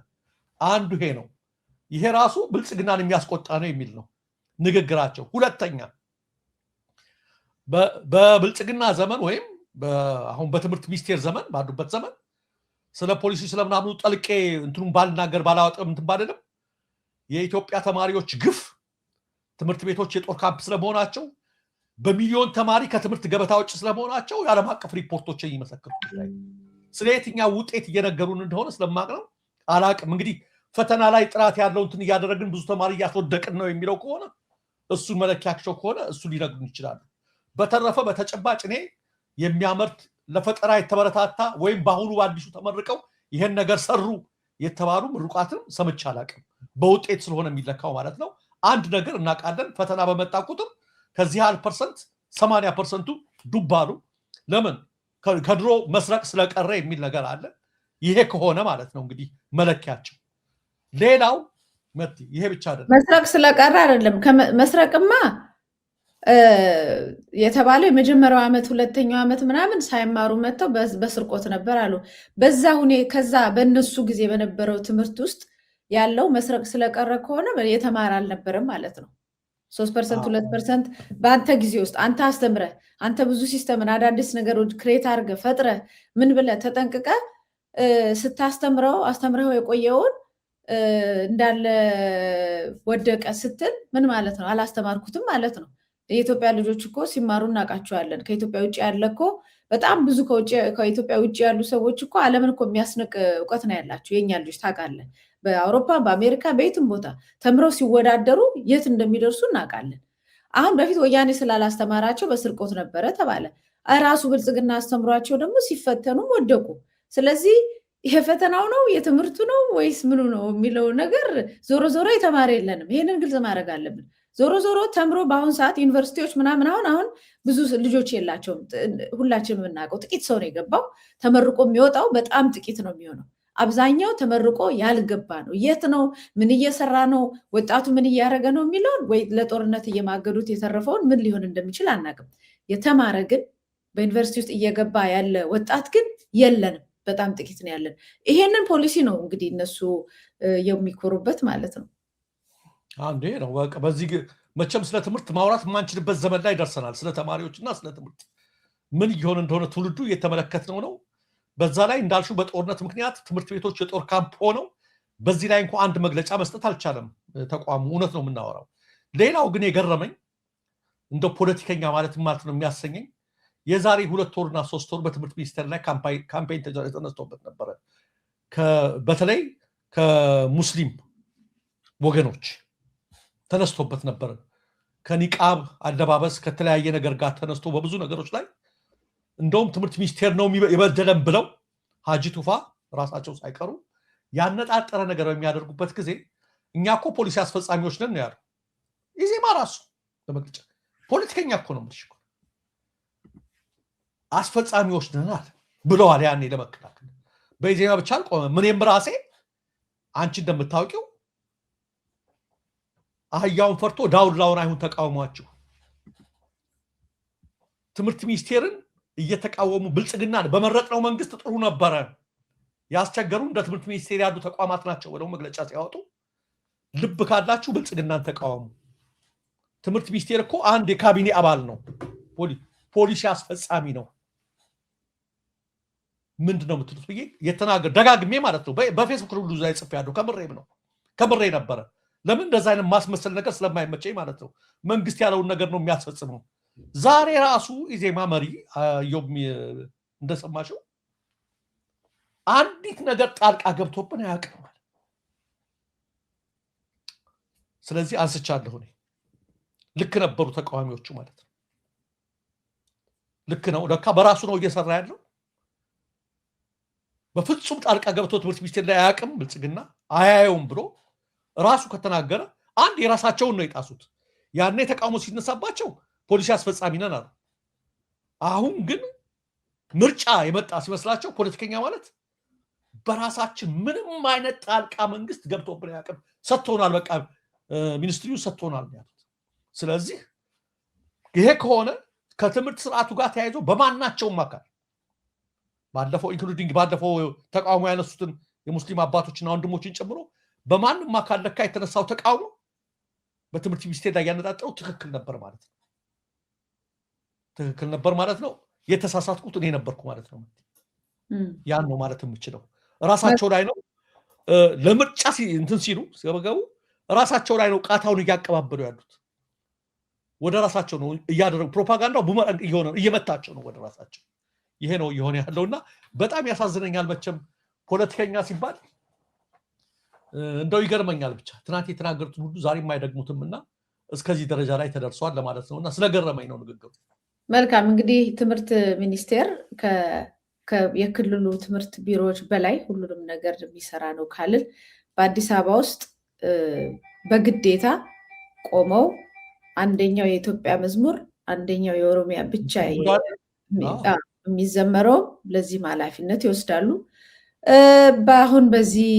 አንዱ ይሄ ነው። ይሄ ራሱ ብልጽግናን የሚያስቆጣ ነው የሚል ነው ንግግራቸው። ሁለተኛ በብልጽግና ዘመን ወይም አሁን በትምህርት ሚኒስቴር ዘመን ባሉበት ዘመን ስለ ፖሊሲ ስለምናምኑ ጠልቄ እንትኑን ባልናገር ባላወጣም እንትን ባልልም የኢትዮጵያ ተማሪዎች ግፍ ትምህርት ቤቶች የጦር ካምፕ ስለመሆናቸው በሚሊዮን ተማሪ ከትምህርት ገበታ ውጭ ስለመሆናቸው የዓለም አቀፍ ሪፖርቶች ይመሰክሩት። ስለ የትኛው ውጤት እየነገሩን እንደሆነ ስለማቅ ነው አላቅም። እንግዲህ ፈተና ላይ ጥራት ያለው እንትን እያደረግን ብዙ ተማሪ እያስወደቅን ነው የሚለው ከሆነ እሱ መለኪያቸው ከሆነ እሱ ሊነግሩን ይችላሉ። በተረፈ በተጨባጭ እኔ የሚያመርት ለፈጠራ የተበረታታ ወይም በአሁኑ በአዲሱ ተመርቀው ይሄን ነገር ሰሩ የተባሉ ምሩቃትም ሰምቼ አላቅም። በውጤት ስለሆነ የሚለካው ማለት ነው። አንድ ነገር እናውቃለን። ፈተና በመጣ ቁጥር ከዚህ 1% 80%ቱ ዱብ አሉ። ለምን? ከድሮ መስረቅ ስለቀረ የሚል ነገር አለ። ይሄ ከሆነ ማለት ነው እንግዲህ መለኪያቸው። ሌላው መቲ ይሄ ብቻ አይደለም። መስረቅ ስለቀረ አይደለም። መስረቅማ የተባለው የመጀመሪያው ዓመት ሁለተኛው ዓመት ምናምን ሳይማሩ መጥተው በስርቆት ነበር አሉ። በዛ ከዛ በእነሱ ጊዜ በነበረው ትምህርት ውስጥ ያለው መስረቅ ስለቀረ ከሆነ የተማረ አልነበረም ማለት ነው። 3% 2% በአንተ ጊዜ ውስጥ አንተ አስተምረህ አንተ ብዙ ሲስተምን አዳዲስ ነገሮች ክሬት አድርገህ ፈጥረህ ምን ብለህ ተጠንቅቀህ አስተምረው የቆየውን እንዳለ ወደቀ ስትል ምን ማለት ነው? አላስተማርኩትም ማለት ነው። የኢትዮጵያ ልጆች እኮ ሲማሩ እናውቃቸዋለን። ከኢትዮጵያ ውጭ ያለ እኮ በጣም ብዙ ከኢትዮጵያ ውጭ ያሉ ሰዎች እኮ ዓለምን እኮ የሚያስንቅ እውቀት ነው ያላቸው የኛ ልጆች ታውቃለህ። በአውሮፓ በአሜሪካ በየትም ቦታ ተምረው ሲወዳደሩ የት እንደሚደርሱ እናውቃለን። አሁን በፊት ወያኔ ስላላስተማራቸው በስርቆት ነበረ ተባለ። ራሱ ብልጽግና አስተምሯቸው ደግሞ ሲፈተኑም ወደቁ። ስለዚህ ይሄ ፈተናው ነው የትምህርቱ ነው ወይስ ምኑ ነው የሚለው ነገር ዞሮ ዞሮ የተማረ የለንም። ይሄንን ግልጽ ማድረግ አለብን። ዞሮ ተምሮ በአሁን ሰዓት ዩኒቨርሲቲዎች ምናምን አሁን ብዙ ልጆች የላቸውም። ሁላችንም የምናውቀው ጥቂት ሰው ነው የገባው። ተመርቆ የሚወጣው በጣም ጥቂት ነው የሚሆነው። አብዛኛው ተመርቆ ያልገባ ነው። የት ነው ምን እየሰራ ነው ወጣቱ ምን እያደረገ ነው የሚለውን ወይ ለጦርነት እየማገዱት የተረፈውን ምን ሊሆን እንደሚችል አናውቅም። የተማረ ግን በዩኒቨርሲቲ ውስጥ እየገባ ያለ ወጣት ግን የለንም። በጣም ጥቂት ነው ያለን። ይሄንን ፖሊሲ ነው እንግዲህ እነሱ የሚኮሩበት ማለት ነው። አንዴ ነው በቃ በዚህ መቼም ስለ ትምህርት ማውራት የማንችልበት ዘመን ላይ ደርሰናል። ስለ ተማሪዎችና ስለ ትምህርት ምን እየሆነ እንደሆነ ትውልዱ እየተመለከትነው ነው። በዛ ላይ እንዳልሽው በጦርነት ምክንያት ትምህርት ቤቶች የጦር ካምፕ ሆነው በዚህ ላይ እንኳን አንድ መግለጫ መስጠት አልቻለም ተቋሙ። እውነት ነው የምናወራው። ሌላው ግን የገረመኝ እንደ ፖለቲከኛ ማለት ነው የሚያሰኘኝ የዛሬ 2 ወርና 3 ወር በትምህርት ሚኒስቴር ላይ ካምፔን ተነስቶበት ነበረ። በተለይ ከሙስሊም ወገኖች ተነስቶበት ነበረ። ከኒቃብ አለባበስ ከተለያየ ነገር ጋር ተነስቶ በብዙ ነገሮች ላይ እንደውም ትምህርት ሚኒስቴር ነው የበደለም ብለው ሀጂ ቱፋ ራሳቸው ሳይቀሩ ያነጣጠረ ነገር በሚያደርጉበት ጊዜ እኛ እኮ ፖሊሲ አስፈጻሚዎች ነን ያሉ ኢዜማ ራሱ በመግለጫ ፖለቲከኛ እኮ ነው ምልሽ አስፈጻሚዎች ነን አለ ብለዋል። ያኔ ለመከላከል በኢዜማ ብቻ አልቆመም። ምንም ራሴ አንቺ እንደምታውቂው አህያውን ፈርቶ ዳውላውን አይሁን ተቃውሟቸው ትምህርት ሚኒስቴርን እየተቃወሙ ብልጽግናን በመረጥነው መንግስት ጥሩ ነበረ ያስቸገሩ እንደ ትምህርት ሚኒስቴር ያሉ ተቋማት ናቸው ወደው መግለጫ ሲያወጡ ልብ ካላችሁ ብልጽግናን ተቃወሙ። ትምህርት ሚኒስቴር እኮ አንድ የካቢኔ አባል ነው፣ ፖሊሲ አስፈጻሚ ነው። ምንድነው የምትሉት ብዬ የተናገር ደጋግሜ ማለት ነው። በፌስቡክ ሁሉ ላይ ጽፌያለሁ። ከምሬ ነበረ። ለምን እንደዛ አይነት ማስመሰል ነገር ስለማይመቸኝ ማለት ነው። መንግስት ያለውን ነገር ነው የሚያስፈጽመው። ዛሬ ራሱ ኢዜማ መሪ ዮብ እንደሰማሽው አንዲት ነገር ጣልቃ ገብቶብን አያውቅም። ስለዚህ አንስቻለሁ እኔ ልክ ነበሩ ተቃዋሚዎቹ ማለት ነው። ልክ ነው ለካ በራሱ ነው እየሰራ ያለው። በፍጹም ጣልቃ ገብቶ ትምህርት ሚኒስቴር ላይ አያውቅም ብልጽግና አያየውም ብሎ ራሱ ከተናገረ አንድ የራሳቸውን ነው የጣሱት። ያኔ ተቃውሞ ሲነሳባቸው ፖሊሲ አስፈጻሚ ነን አሉ። አሁን ግን ምርጫ የመጣ ሲመስላቸው ፖለቲከኛ ማለት በራሳችን ምንም አይነት ጣልቃ መንግስት ገብቶብን አያውቅም፣ ሰጥቶናል፣ በቃ ሚኒስትሪው ሰጥቶናል ያሉት። ስለዚህ ይሄ ከሆነ ከትምህርት ስርዓቱ ጋር ተያይዞ በማናቸውም አካል ባለፈው ተቃውሞ ያነሱትን የሙስሊም አባቶችና ወንድሞችን ጨምሮ በማንም አካል ለካ የተነሳው ተቃውሞ በትምህርት ሚኒስቴር ላይ ያነጣጠረው ትክክል ነበር ማለት ነው። የተሳሳትኩት እኔ ነበርኩ ማለት ነው። ያን ነው ማለት የምችለው። ራሳቸው ላይ ነው ለምርጫ እንትን ሲሉ ሲገቡ ራሳቸው ላይ ነው ቃታውን እያቀባበሉ ያሉት። ወደ ራሳቸው ነው እያደረጉ ፕሮፓጋንዳው ቡመራንግ እየመታቸው ነው ወደ ራሳቸው። ይሄ ነው እየሆነ ያለውና በጣም ያሳዝነኛል። መቼም ፖለቲከኛ ሲባል እንደው ይገርመኛል። ብቻ ትናንት የተናገሩትን ሁሉ ዛሬ የማይደግሙትምና እስከዚህ ደረጃ ላይ ተደርሷል ለማለት ነውና ስለገረመኝ ነው ንግግሩ። መልካም እንግዲህ ትምህርት ሚኒስቴር የክልሉ ትምህርት ቢሮዎች በላይ ሁሉንም ነገር የሚሰራ ነው ካልን በአዲስ አበባ ውስጥ በግዴታ ቆመው አንደኛው የኢትዮጵያ መዝሙር አንደኛው የኦሮሚያ ብቻ የሚዘመረው ለዚህም ኃላፊነት ይወስዳሉ። በአሁን በዚህ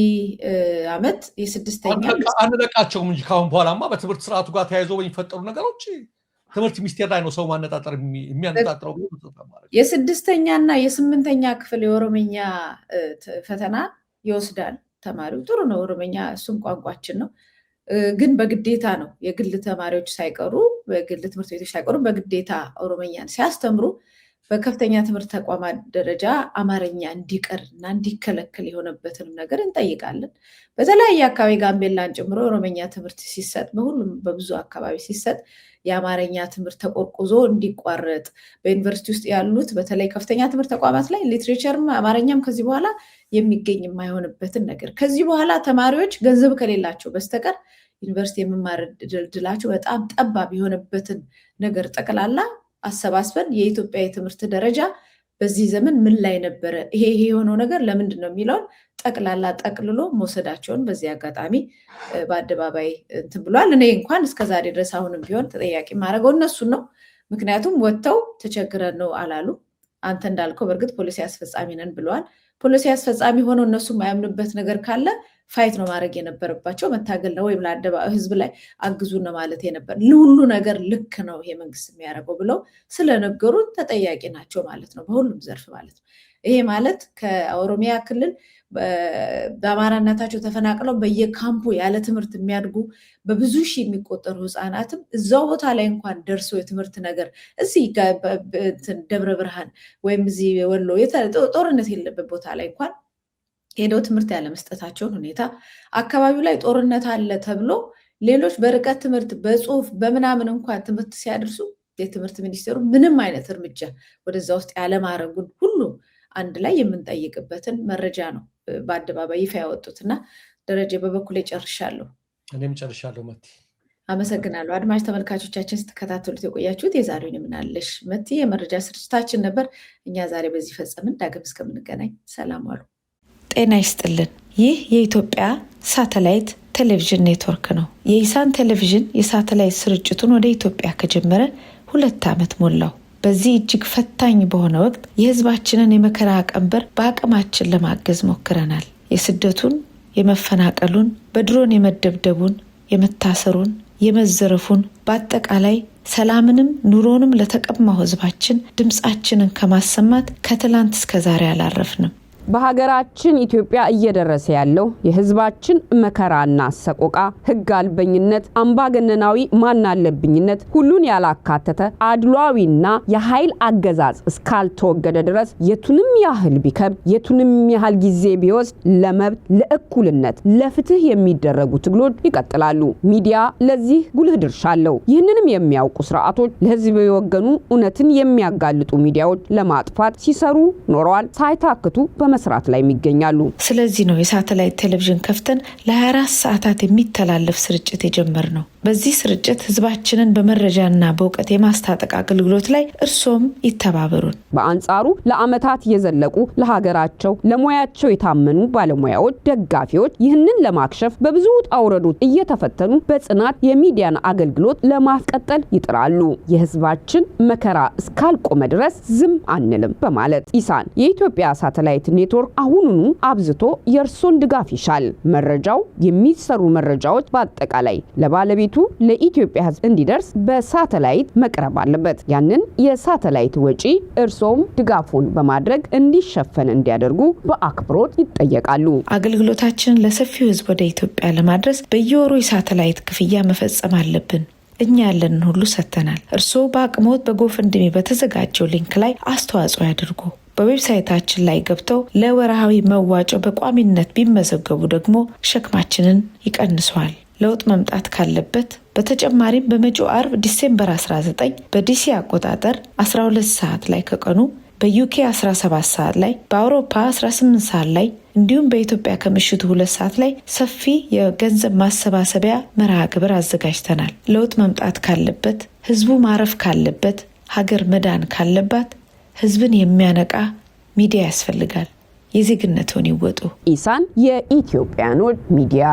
ዓመት የስድስተኛ አንለቃቸውም እንጂ ካሁን በኋላማ በትምህርት ስርዓቱ ጋር ተያይዞ በሚፈጠሩ ነገሮች ትምህርት ሚኒስቴር ላይ ነው ሰው ማነጣጠር የሚያነጣጥረው። የስድስተኛና የስምንተኛ ክፍል የኦሮምኛ ፈተና ይወስዳል ተማሪው። ጥሩ ነው ኦሮምኛ፣ እሱም ቋንቋችን ነው። ግን በግዴታ ነው የግል ተማሪዎች ሳይቀሩ በግል ትምህርት ቤቶች ሳይቀሩ በግዴታ ኦሮምኛን ሲያስተምሩ በከፍተኛ ትምህርት ተቋማት ደረጃ አማርኛ እንዲቀር እና እንዲከለከል የሆነበትንም ነገር እንጠይቃለን። በተለያየ አካባቢ ጋምቤላን ጨምሮ ኦሮምኛ ትምህርት ሲሰጥ በሁሉም በብዙ አካባቢ ሲሰጥ የአማርኛ ትምህርት ተቆርቁዞ እንዲቋረጥ በዩኒቨርሲቲ ውስጥ ያሉት በተለይ ከፍተኛ ትምህርት ተቋማት ላይ ሊትሬቸርም አማርኛም ከዚህ በኋላ የሚገኝ የማይሆንበትን ነገር ከዚህ በኋላ ተማሪዎች ገንዘብ ከሌላቸው በስተቀር ዩኒቨርሲቲ የመማር እድላቸው በጣም ጠባብ የሆነበትን ነገር ጠቅላላ አሰባስበን የኢትዮጵያ የትምህርት ደረጃ በዚህ ዘመን ምን ላይ ነበረ፣ ይሄ የሆነው ነገር ለምንድን ነው የሚለውን ጠቅላላ ጠቅልሎ መውሰዳቸውን በዚህ አጋጣሚ በአደባባይ እንትን ብሏል። እኔ እንኳን እስከዛሬ ድረስ አሁንም ቢሆን ተጠያቂ ማድረገው እነሱን ነው። ምክንያቱም ወጥተው ተቸግረን ነው አላሉ። አንተ እንዳልከው በእርግጥ ፖሊሲ አስፈጻሚ ነን ብለዋል። ፖሊሲ አስፈጻሚ ሆነው እነሱ የማያምኑበት ነገር ካለ ፋይት ነው ማድረግ የነበረባቸው፣ መታገል ነው፣ ወይም ለአደባባይ ህዝብ ላይ አግዙ ነው ማለት የነበር። ሁሉ ነገር ልክ ነው ይሄ መንግስት የሚያደርገው ብለው ስለነገሩን ተጠያቂ ናቸው ማለት ነው፣ በሁሉም ዘርፍ ማለት ነው። ይሄ ማለት ከኦሮሚያ ክልል በአማራነታቸው ተፈናቅለው በየካምፑ ያለ ትምህርት የሚያድጉ በብዙ ሺህ የሚቆጠሩ ህፃናትም እዛው ቦታ ላይ እንኳን ደርሶ የትምህርት ነገር እዚህ ደብረ ብርሃን ወይም እዚህ ወሎ ጦርነት የለበት ቦታ ላይ እንኳን ሄደው ትምህርት ያለመስጠታቸውን ሁኔታ አካባቢው ላይ ጦርነት አለ ተብሎ ሌሎች በርቀት ትምህርት በጽሁፍ በምናምን እንኳን ትምህርት ሲያደርሱ የትምህርት ሚኒስቴሩ ምንም አይነት እርምጃ ወደዛ ውስጥ ያለማድረጉን ሁሉ አንድ ላይ የምንጠይቅበትን መረጃ ነው በአደባባይ ይፋ ያወጡትና ደረጀ በበኩሌ ጨርሻለሁ። እኔም ጨርሻለሁ መቲ። አመሰግናለሁ። አድማጭ ተመልካቾቻችን ስትከታተሉት የቆያችሁት የዛሬውን የምናለሽ መቲ የመረጃ ስርጭታችን ነበር። እኛ ዛሬ በዚህ ፈጸምን። ዳግም እስከምንገናኝ ሰላም ዋሉ። ጤና ይስጥልን። ይህ የኢትዮጵያ ሳተላይት ቴሌቪዥን ኔትወርክ ነው። የኢሳን ቴሌቪዥን የሳተላይት ስርጭቱን ወደ ኢትዮጵያ ከጀመረ 2 ዓመት ሞላው። በዚህ እጅግ ፈታኝ በሆነ ወቅት የህዝባችንን የመከራ ቀንበር በአቅማችን ለማገዝ ሞክረናል። የስደቱን፣ የመፈናቀሉን፣ በድሮን የመደብደቡን፣ የመታሰሩን፣ የመዘረፉን፣ በአጠቃላይ ሰላምንም ኑሮንም ለተቀማው ህዝባችን ድምጻችንን ከማሰማት ከትላንት እስከ ዛሬ አላረፍንም። በሀገራችን ኢትዮጵያ እየደረሰ ያለው የህዝባችን መከራና ሰቆቃ፣ ህግ አልበኝነት፣ አምባገነናዊ ማናለብኝነት፣ ሁሉን ያላካተተ አድሏዊና የኃይል አገዛዝ እስካልተወገደ ድረስ የቱንም ያህል ቢከብ የቱንም ያህል ጊዜ ቢወስድ ለመብት፣ ለእኩልነት፣ ለፍትህ የሚደረጉ ትግሎች ይቀጥላሉ። ሚዲያ ለዚህ ጉልህ ድርሻ አለው። ይህንንም የሚያውቁ ስርዓቶች ለህዝብ የወገኑ እውነትን የሚያጋልጡ ሚዲያዎች ለማጥፋት ሲሰሩ ኖረዋል። ሳይታክቱ መስራት ላይ የሚገኛሉ። ስለዚህ ነው የሳተላይት ቴሌቪዥን ከፍተን ለ24 ሰዓታት የሚተላለፍ ስርጭት የጀመርነው። በዚህ ስርጭት ህዝባችንን በመረጃና በእውቀት የማስታጠቅ አገልግሎት ላይ እርሶም ይተባበሩን። በአንጻሩ ለአመታት የዘለቁ ለሀገራቸው ለሙያቸው የታመኑ ባለሙያዎች፣ ደጋፊዎች ይህንን ለማክሸፍ በብዙ ጣውረዶች እየተፈተኑ በጽናት የሚዲያን አገልግሎት ለማስቀጠል ይጥራሉ። የህዝባችን መከራ እስካልቆመ ድረስ ዝም አንልም በማለት ኢሳን የኢትዮጵያ ሳተላይት ኔትወርክ አሁኑኑ አብዝቶ የእርሶን ድጋፍ ይሻል። መረጃው የሚሰሩ መረጃዎች በአጠቃላይ ለባለቤቱ ለኢትዮጵያ ህዝብ እንዲደርስ በሳተላይት መቅረብ አለበት። ያንን የሳተላይት ወጪ እርሶም ድጋፉን በማድረግ እንዲሸፈን እንዲያደርጉ በአክብሮት ይጠየቃሉ። አገልግሎታችንን ለሰፊው ህዝብ ወደ ኢትዮጵያ ለማድረስ በየወሩ የሳተላይት ክፍያ መፈጸም አለብን። እኛ ያለንን ሁሉ ሰጥተናል። እርሶ በአቅሞት በጎፈንድሚ በተዘጋጀው ሊንክ ላይ አስተዋጽኦ ያድርጉ። በዌብሳይታችን ላይ ገብተው ለወርሃዊ መዋጮ በቋሚነት ቢመዘገቡ ደግሞ ሸክማችንን ይቀንሰዋል። ለውጥ መምጣት ካለበት በተጨማሪም በመጪው አርብ ዲሴምበር 19 በዲሲ አቆጣጠር 12 ሰዓት ላይ ከቀኑ በዩኬ 17 ሰዓት ላይ በአውሮፓ 18 ሰዓት ላይ እንዲሁም በኢትዮጵያ ከምሽቱ 2 ሰዓት ላይ ሰፊ የገንዘብ ማሰባሰቢያ መርሃ ግብር አዘጋጅተናል። ለውጥ መምጣት ካለበት፣ ህዝቡ ማረፍ ካለበት፣ ሀገር መዳን ካለባት ህዝብን የሚያነቃ ሚዲያ ያስፈልጋል። የዜግነቱን ይወጡ። ኢሳን የኢትዮጵያኖች ሚዲያ